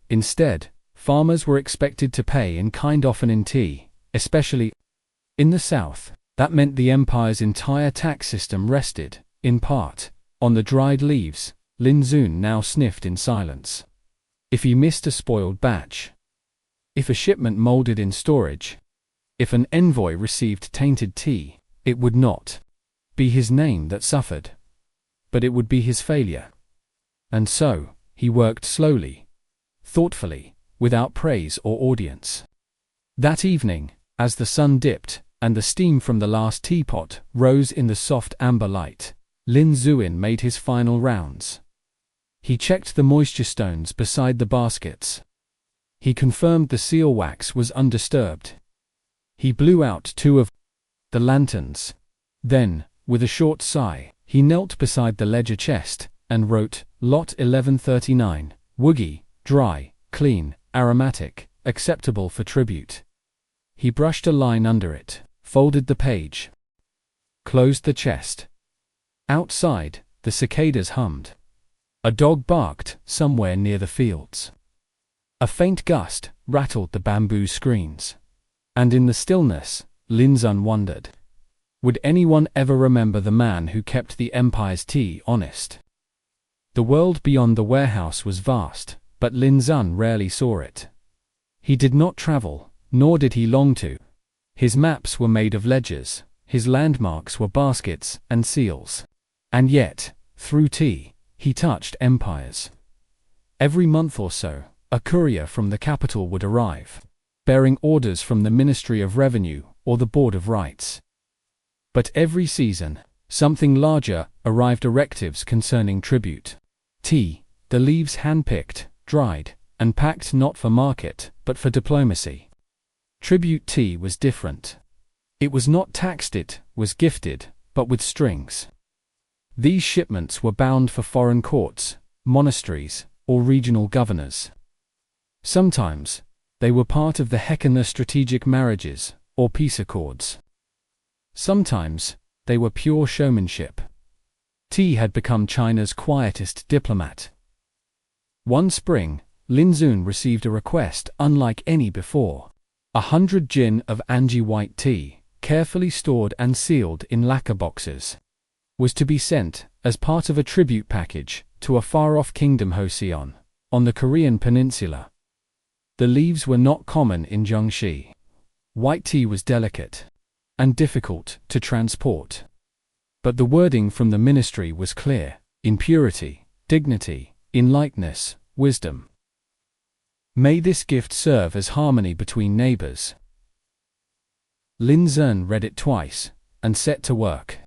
Instead, farmers were expected to pay in kind, often in tea, especially in the south. That meant the empire's entire tax system rested, in part, on the dried leaves. Lin Zun now sniffed in silence. If he missed a spoiled batch, if a shipment molded in storage, if an envoy received tainted tea, it would not be his name that suffered, but it would be his failure. And so, he worked slowly, thoughtfully, without praise or audience. That evening, as the sun dipped, and the steam from the last teapot rose in the soft amber light, Lin Zun made his final rounds. He checked the moisture stones beside the baskets. He confirmed the seal wax was undisturbed. He blew out 2 of the lanterns. Then, with a short sigh, he knelt beside the ledger chest and wrote, Lot 1139, Woogie, dry, clean, aromatic, acceptable for tribute. He brushed a line under it, folded the page, closed the chest. Outside, the cicadas hummed. A dog barked somewhere near the fields. A faint gust rattled the bamboo screens. And in the stillness, Lin Zun wondered, would anyone ever remember the man who kept the empire's tea honest? The world beyond the warehouse was vast, but Lin Zun rarely saw it. He did not travel, nor did he long to. His maps were made of ledgers, his landmarks were baskets and seals. And yet, through tea, he touched empires. Every month or so, a courier from the capital would arrive, bearing orders from the Ministry of Revenue or the Board of Rights. But every season, something larger arrived, directives concerning tribute. Tea, the leaves handpicked, dried, and packed not for market, but for diplomacy. Tribute tea was different. It was not taxed, it was gifted, but with strings. These shipments were bound for foreign courts, monasteries, or regional governors. Sometimes, they were part of the Hekinah strategic marriages, or peace accords. Sometimes, they were pure showmanship. Tea had become China's quietest diplomat. One spring, Lin Zun received a request unlike any before. 100 jin of Anji white tea, carefully stored and sealed in lacquer boxes, was to be sent, as part of a tribute package, to a far-off kingdom Joseon, on the Korean peninsula. The leaves were not common in Jiangxi. White tea was delicate and difficult to transport. But the wording from the ministry was clear: in purity, dignity, in lightness, wisdom. May this gift serve as harmony between neighbors. Lin Zun read it twice, and set to work.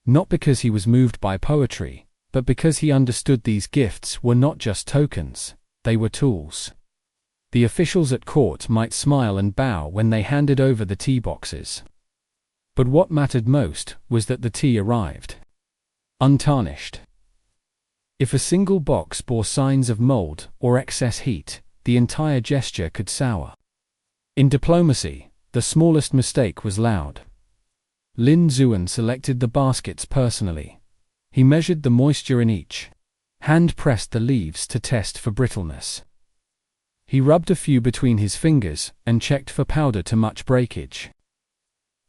Not because he was moved by poetry, but because he understood these gifts were not just tokens, they were tools. The officials at court might smile and bow when they handed over the tea boxes. But what mattered most was that the tea arrived untarnished. If a single box bore signs of mold or excess heat, the entire gesture could sour. In diplomacy, the smallest mistake was loud. Lin Zun selected the baskets personally, He measured the moisture in each. Hand-pressed the leaves to test for brittleness. He rubbed a few between his fingers and checked for powder to much breakage.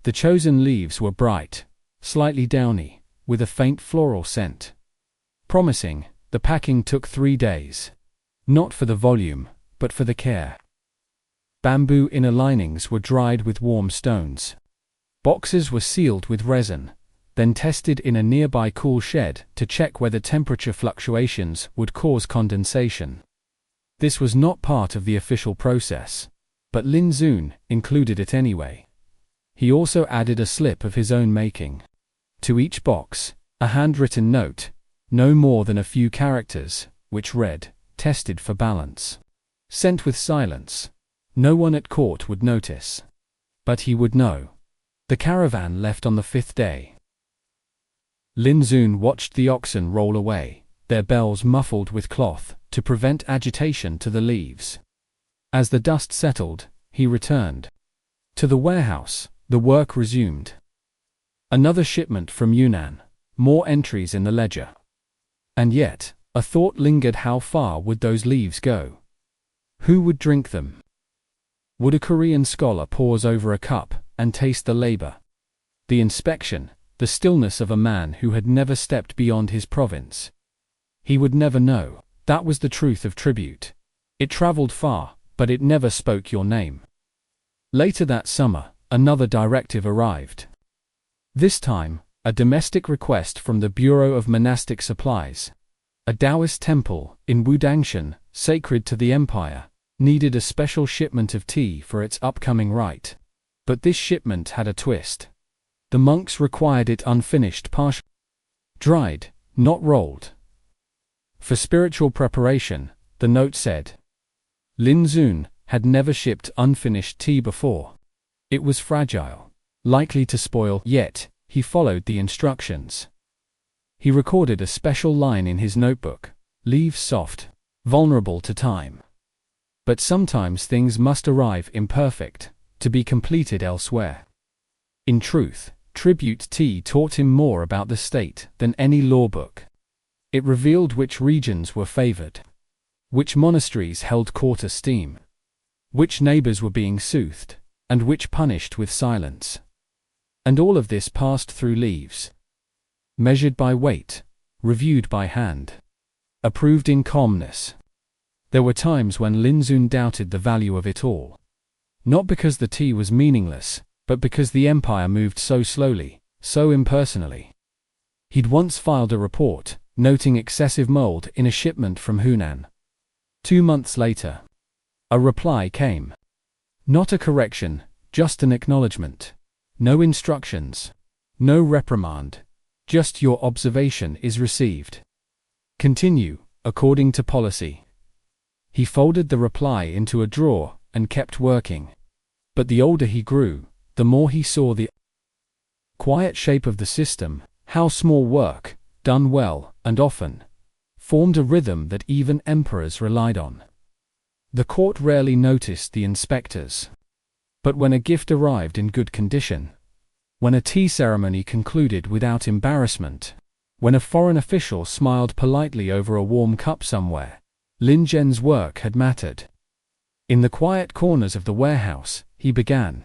The chosen leaves were bright, slightly downy, with a faint floral scent. Promising, the packing took 3 days. Not for the volume, but for the care. Bamboo inner linings were dried with warm stones. Boxes were sealed with resin, then tested in a nearby cool shed to check whether temperature fluctuations would cause condensation. This was not part of the official process, but Lin Xun included it anyway. He also added a slip of his own making. To each box, a handwritten note, no more than a few characters, which read, "Tested for balance." Sent with silence. No one at court would notice. But he would know. The caravan left on the 5th day. Lin Xun watched the oxen roll away, their bells muffled with cloth, to prevent agitation to the leaves. As the dust settled, he returned. To the warehouse, the work resumed. Another shipment from Yunnan, more entries in the ledger. And yet, a thought lingered: how far would those leaves go? Who would drink them? Would a Korean scholar pause over a cup and taste the labor? The inspection, the stillness of a man who had never stepped beyond his province. He would never know. That was the truth of tribute. It traveled far, but it never spoke your name. Later that summer, another directive arrived. This time, a domestic request from the Bureau of Monastic Supplies. A Taoist temple in Wudangshan, sacred to the empire, needed a special shipment of tea for its upcoming rite. But this shipment had a twist. The monks required it unfinished, partially dried, not rolled. For spiritual preparation, the note said. Lin Xun had never shipped unfinished tea before. It was fragile, likely to spoil, yet he followed the instructions. He recorded a special line in his notebook: leaves soft, vulnerable to time. But sometimes things must arrive imperfect, to be completed elsewhere. In truth, tribute tea taught him more about the state than any law book. It revealed which regions were favored, which monasteries held court esteem, which neighbors were being soothed, and which punished with silence. And all of this passed through leaves. Measured by weight, reviewed by hand, approved in calmness. There were times when Lin Xun doubted the value of it all. Not because the tea was meaningless, but because the empire moved so slowly, so impersonally. He'd once filed a report, noting excessive mold in a shipment from Hunan. 2 months later, a reply came. Not a correction, just an acknowledgement. No instructions, no reprimand, just your observation is received. Continue, according to policy. He folded the reply into a drawer and kept working. But the older he grew, the more he saw the quiet shape of the system, how small work, done well and often, formed a rhythm that even emperors relied on. The court rarely noticed the inspectors. But when a gift arrived in good condition, when a tea ceremony concluded without embarrassment, when a foreign official smiled politely over a warm cup somewhere, Lin Zhen's work had mattered. In the quiet corners of the warehouse, he began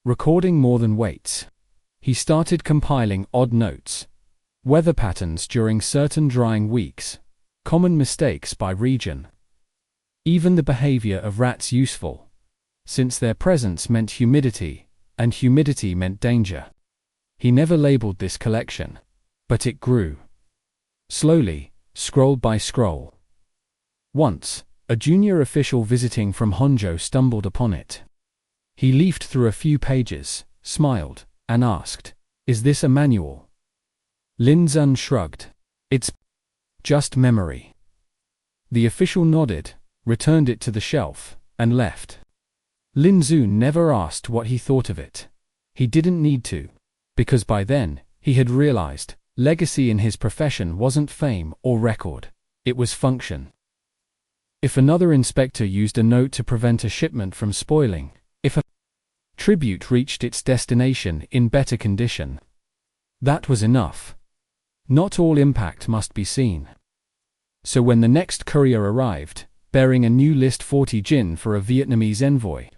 recording more than weights. He started compiling odd notes, weather patterns during certain drying weeks, common mistakes by region. Even the behavior of rats useful, since their presence meant humidity, and humidity meant danger. He never labeled this collection, but it grew. Slowly, scroll by scroll. Once, a junior official visiting from Honzhou stumbled upon it. He leafed through a few pages, smiled, and asked, "Is this a manual?" Lin Xun shrugged. "It's just memory." The official nodded, returned it to the shelf, and left. Lin Xun never asked what he thought of it. He didn't need to, because by then, he had realized, legacy in his profession wasn't fame or record, it was function. If another inspector used a note to prevent a shipment from spoiling, if a tribute reached its destination in better condition, that was enough. Not all impact must be seen. So when the next courier arrived, bearing a new list 40 jin for a Vietnamese envoy,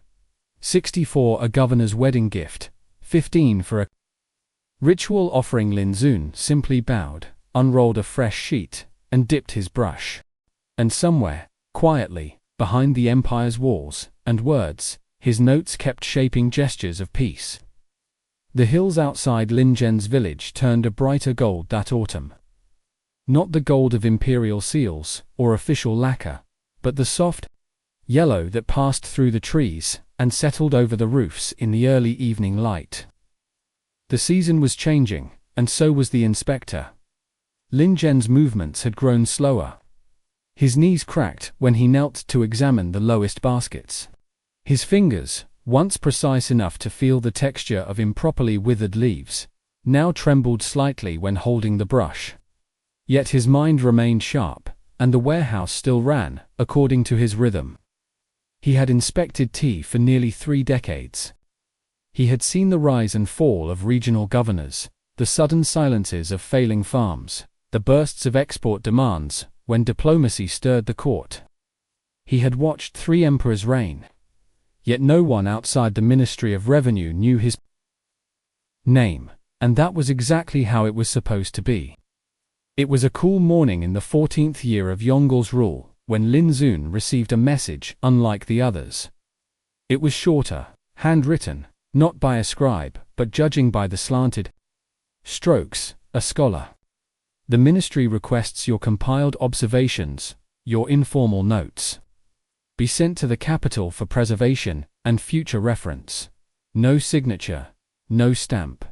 64 a governor's wedding gift, 15 for a ritual offering, Lin Xun simply bowed, unrolled a fresh sheet, and dipped his brush. And somewhere, quietly, behind the empire's walls and words, his notes kept shaping gestures of peace. The hills outside Lin Zhen's village turned a brighter gold that autumn. Not the gold of imperial seals or official lacquer, but the soft yellow that passed through the trees and settled over the roofs in the early evening light. The season was changing, and so was the inspector. Lin Zhen's movements had grown slower. His knees cracked when he knelt to examine the lowest baskets. His fingers, once precise enough to feel the texture of improperly withered leaves, now trembled slightly when holding the brush. Yet his mind remained sharp, and the warehouse still ran, according to his rhythm. He had inspected tea for nearly 3 decades. He had seen the rise and fall of regional governors, the sudden silences of failing farms, the bursts of export demands when diplomacy stirred the court. He had watched 3 emperors reign. Yet no one outside the Ministry of Revenue knew his name, and that was exactly how it was supposed to be. It was a cool morning in the 14th year of Yonggle's rule, when Lin Xun received a message unlike the others. It was shorter, handwritten, not by a scribe, but judging by the slanted strokes, a scholar. The ministry requests your compiled observations, your informal notes. Be sent to the capital for preservation and future reference. No signature, no stamp.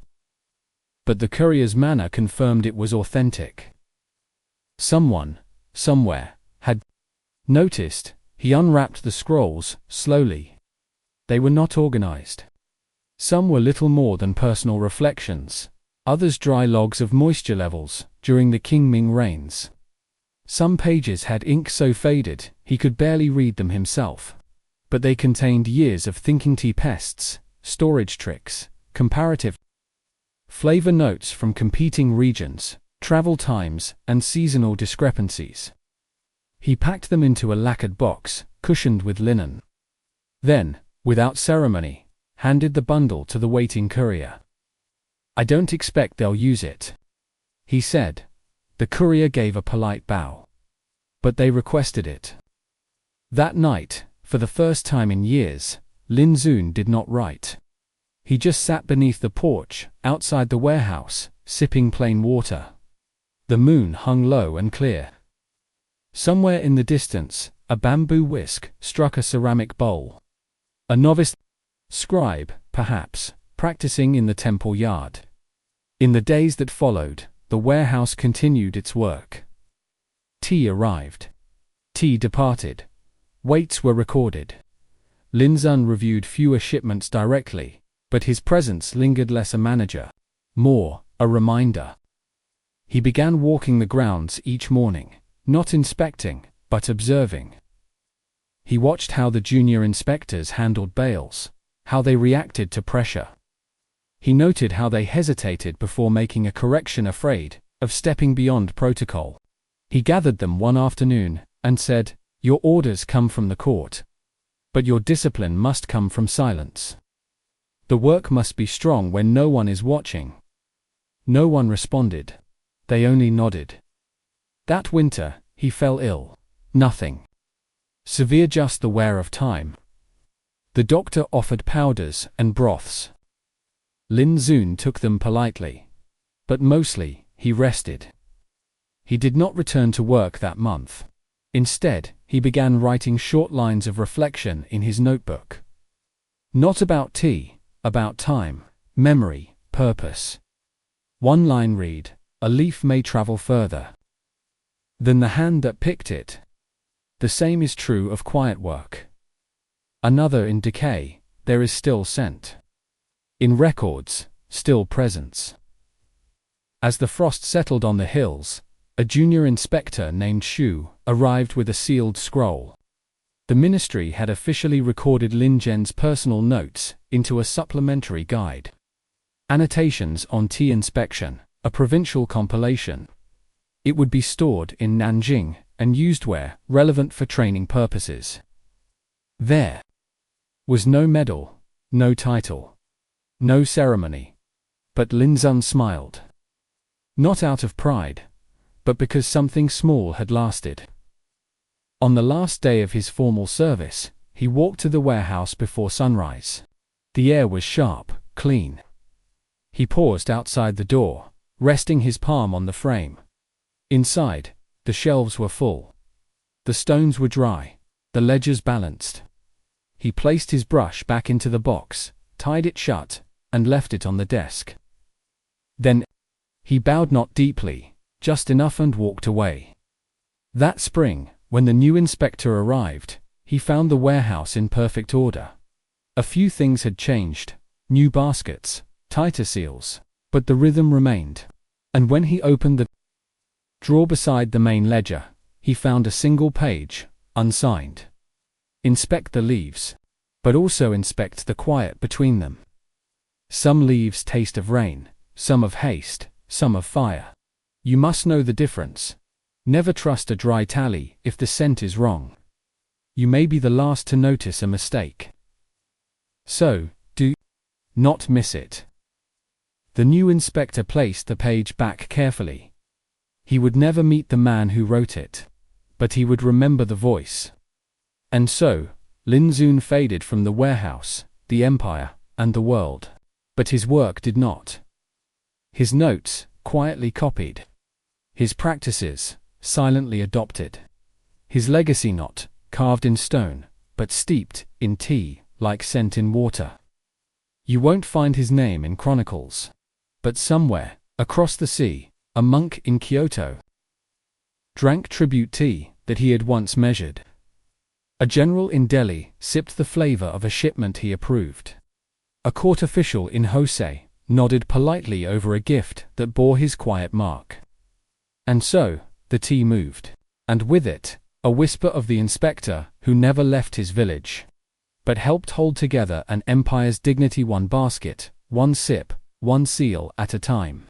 But the courier's manner confirmed it was authentic. Someone, somewhere, had noticed. He unwrapped the scrolls, slowly. They were not organized. Some were little more than personal reflections, others dry logs of moisture levels during the Qingming reigns. Some pages had ink so faded he could barely read them himself. But they contained years of thinking tea pests, storage tricks, comparative flavor notes from competing regions, travel times, and seasonal discrepancies. He packed them into a lacquered box, cushioned with linen. Then, without ceremony, handed the bundle to the waiting courier. "I don't expect they'll use it," he said. The courier gave a polite bow. But they requested it. That night, for the first time in years, Lin Xun did not write. He just sat beneath the porch, outside the warehouse, sipping plain water. The moon hung low and clear. Somewhere in the distance, a bamboo whisk struck a ceramic bowl. A novice scribe, perhaps, practicing in the temple yard. In the days that followed, the warehouse continued its work. Tea arrived. Tea departed. Weights were recorded. Lin Xun reviewed fewer shipments directly, but his presence lingered less a manager, more a reminder. He began walking the grounds each morning, not inspecting, but observing. He watched how the junior inspectors handled bales, how they reacted to pressure. He noted how they hesitated before making a correction, afraid of stepping beyond protocol. He gathered them one afternoon and said, "Your orders come from the court. But your discipline must come from silence. The work must be strong when no one is watching." No one responded. They only nodded. That winter, he fell ill. Nothing severe, just the wear of time. The doctor offered powders and broths. Lin Xun took them politely. But mostly, he rested. He did not return to work that month. Instead, he began writing short lines of reflection in his notebook. Not about tea, about time, memory, purpose. One line read, "A leaf may travel further than the hand that picked it. The same is true of quiet work. Another, in decay, there is still scent. In records, still presence." As the frost settled on the hills, a junior inspector named Xu arrived with a sealed scroll. The ministry had officially recorded Lin Zhen's personal notes into a supplementary guide. Annotations on tea inspection, a provincial compilation. It would be stored in Nanjing and used where relevant for training purposes. There was no medal, no title, no ceremony. But Lin Xun smiled. Not out of pride, but because something small had lasted. On the last day of his formal service, he walked to the warehouse before sunrise. The air was sharp, clean. He paused outside the door, resting his palm on the frame. Inside, the shelves were full. The stones were dry, the ledgers balanced. He placed his brush back into the box, tied it shut, and left it on the desk. Then, he bowed not deeply, just enough, and walked away. That spring, when the new inspector arrived, he found the warehouse in perfect order. A few things had changed, new baskets, tighter seals, but the rhythm remained. And when he opened the drawer beside the main ledger, he found a single page, unsigned. Inspect the leaves, but also inspect the quiet between them. Some leaves taste of rain, some of haste, some of fire. You must know the difference. Never trust a dry tally if the scent is wrong. You may be the last to notice a mistake. So, do not miss it. The new inspector placed the page back carefully. He would never meet the man who wrote it, but he would remember the voice. And so, Lin Xun faded from the warehouse, the empire, and the world. But his work did not. His notes, quietly copied. His practices, silently adopted. His legacy not carved in stone, but steeped in tea, like scent in water. You won't find his name in chronicles. But somewhere, across the sea, a monk in Kyoto drank tribute tea that he had once measured. A general in Delhi sipped the flavor of a shipment he approved. A court official in Hosei nodded politely over a gift that bore his quiet mark. And so, the tea moved. And with it, a whisper of the inspector who never left his village, but helped hold together an empire's dignity, one basket, one sip, one seal at a time.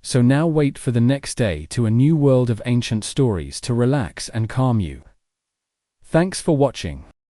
So now wait for the next day to a new world of ancient stories to relax and calm you. Thanks for watching.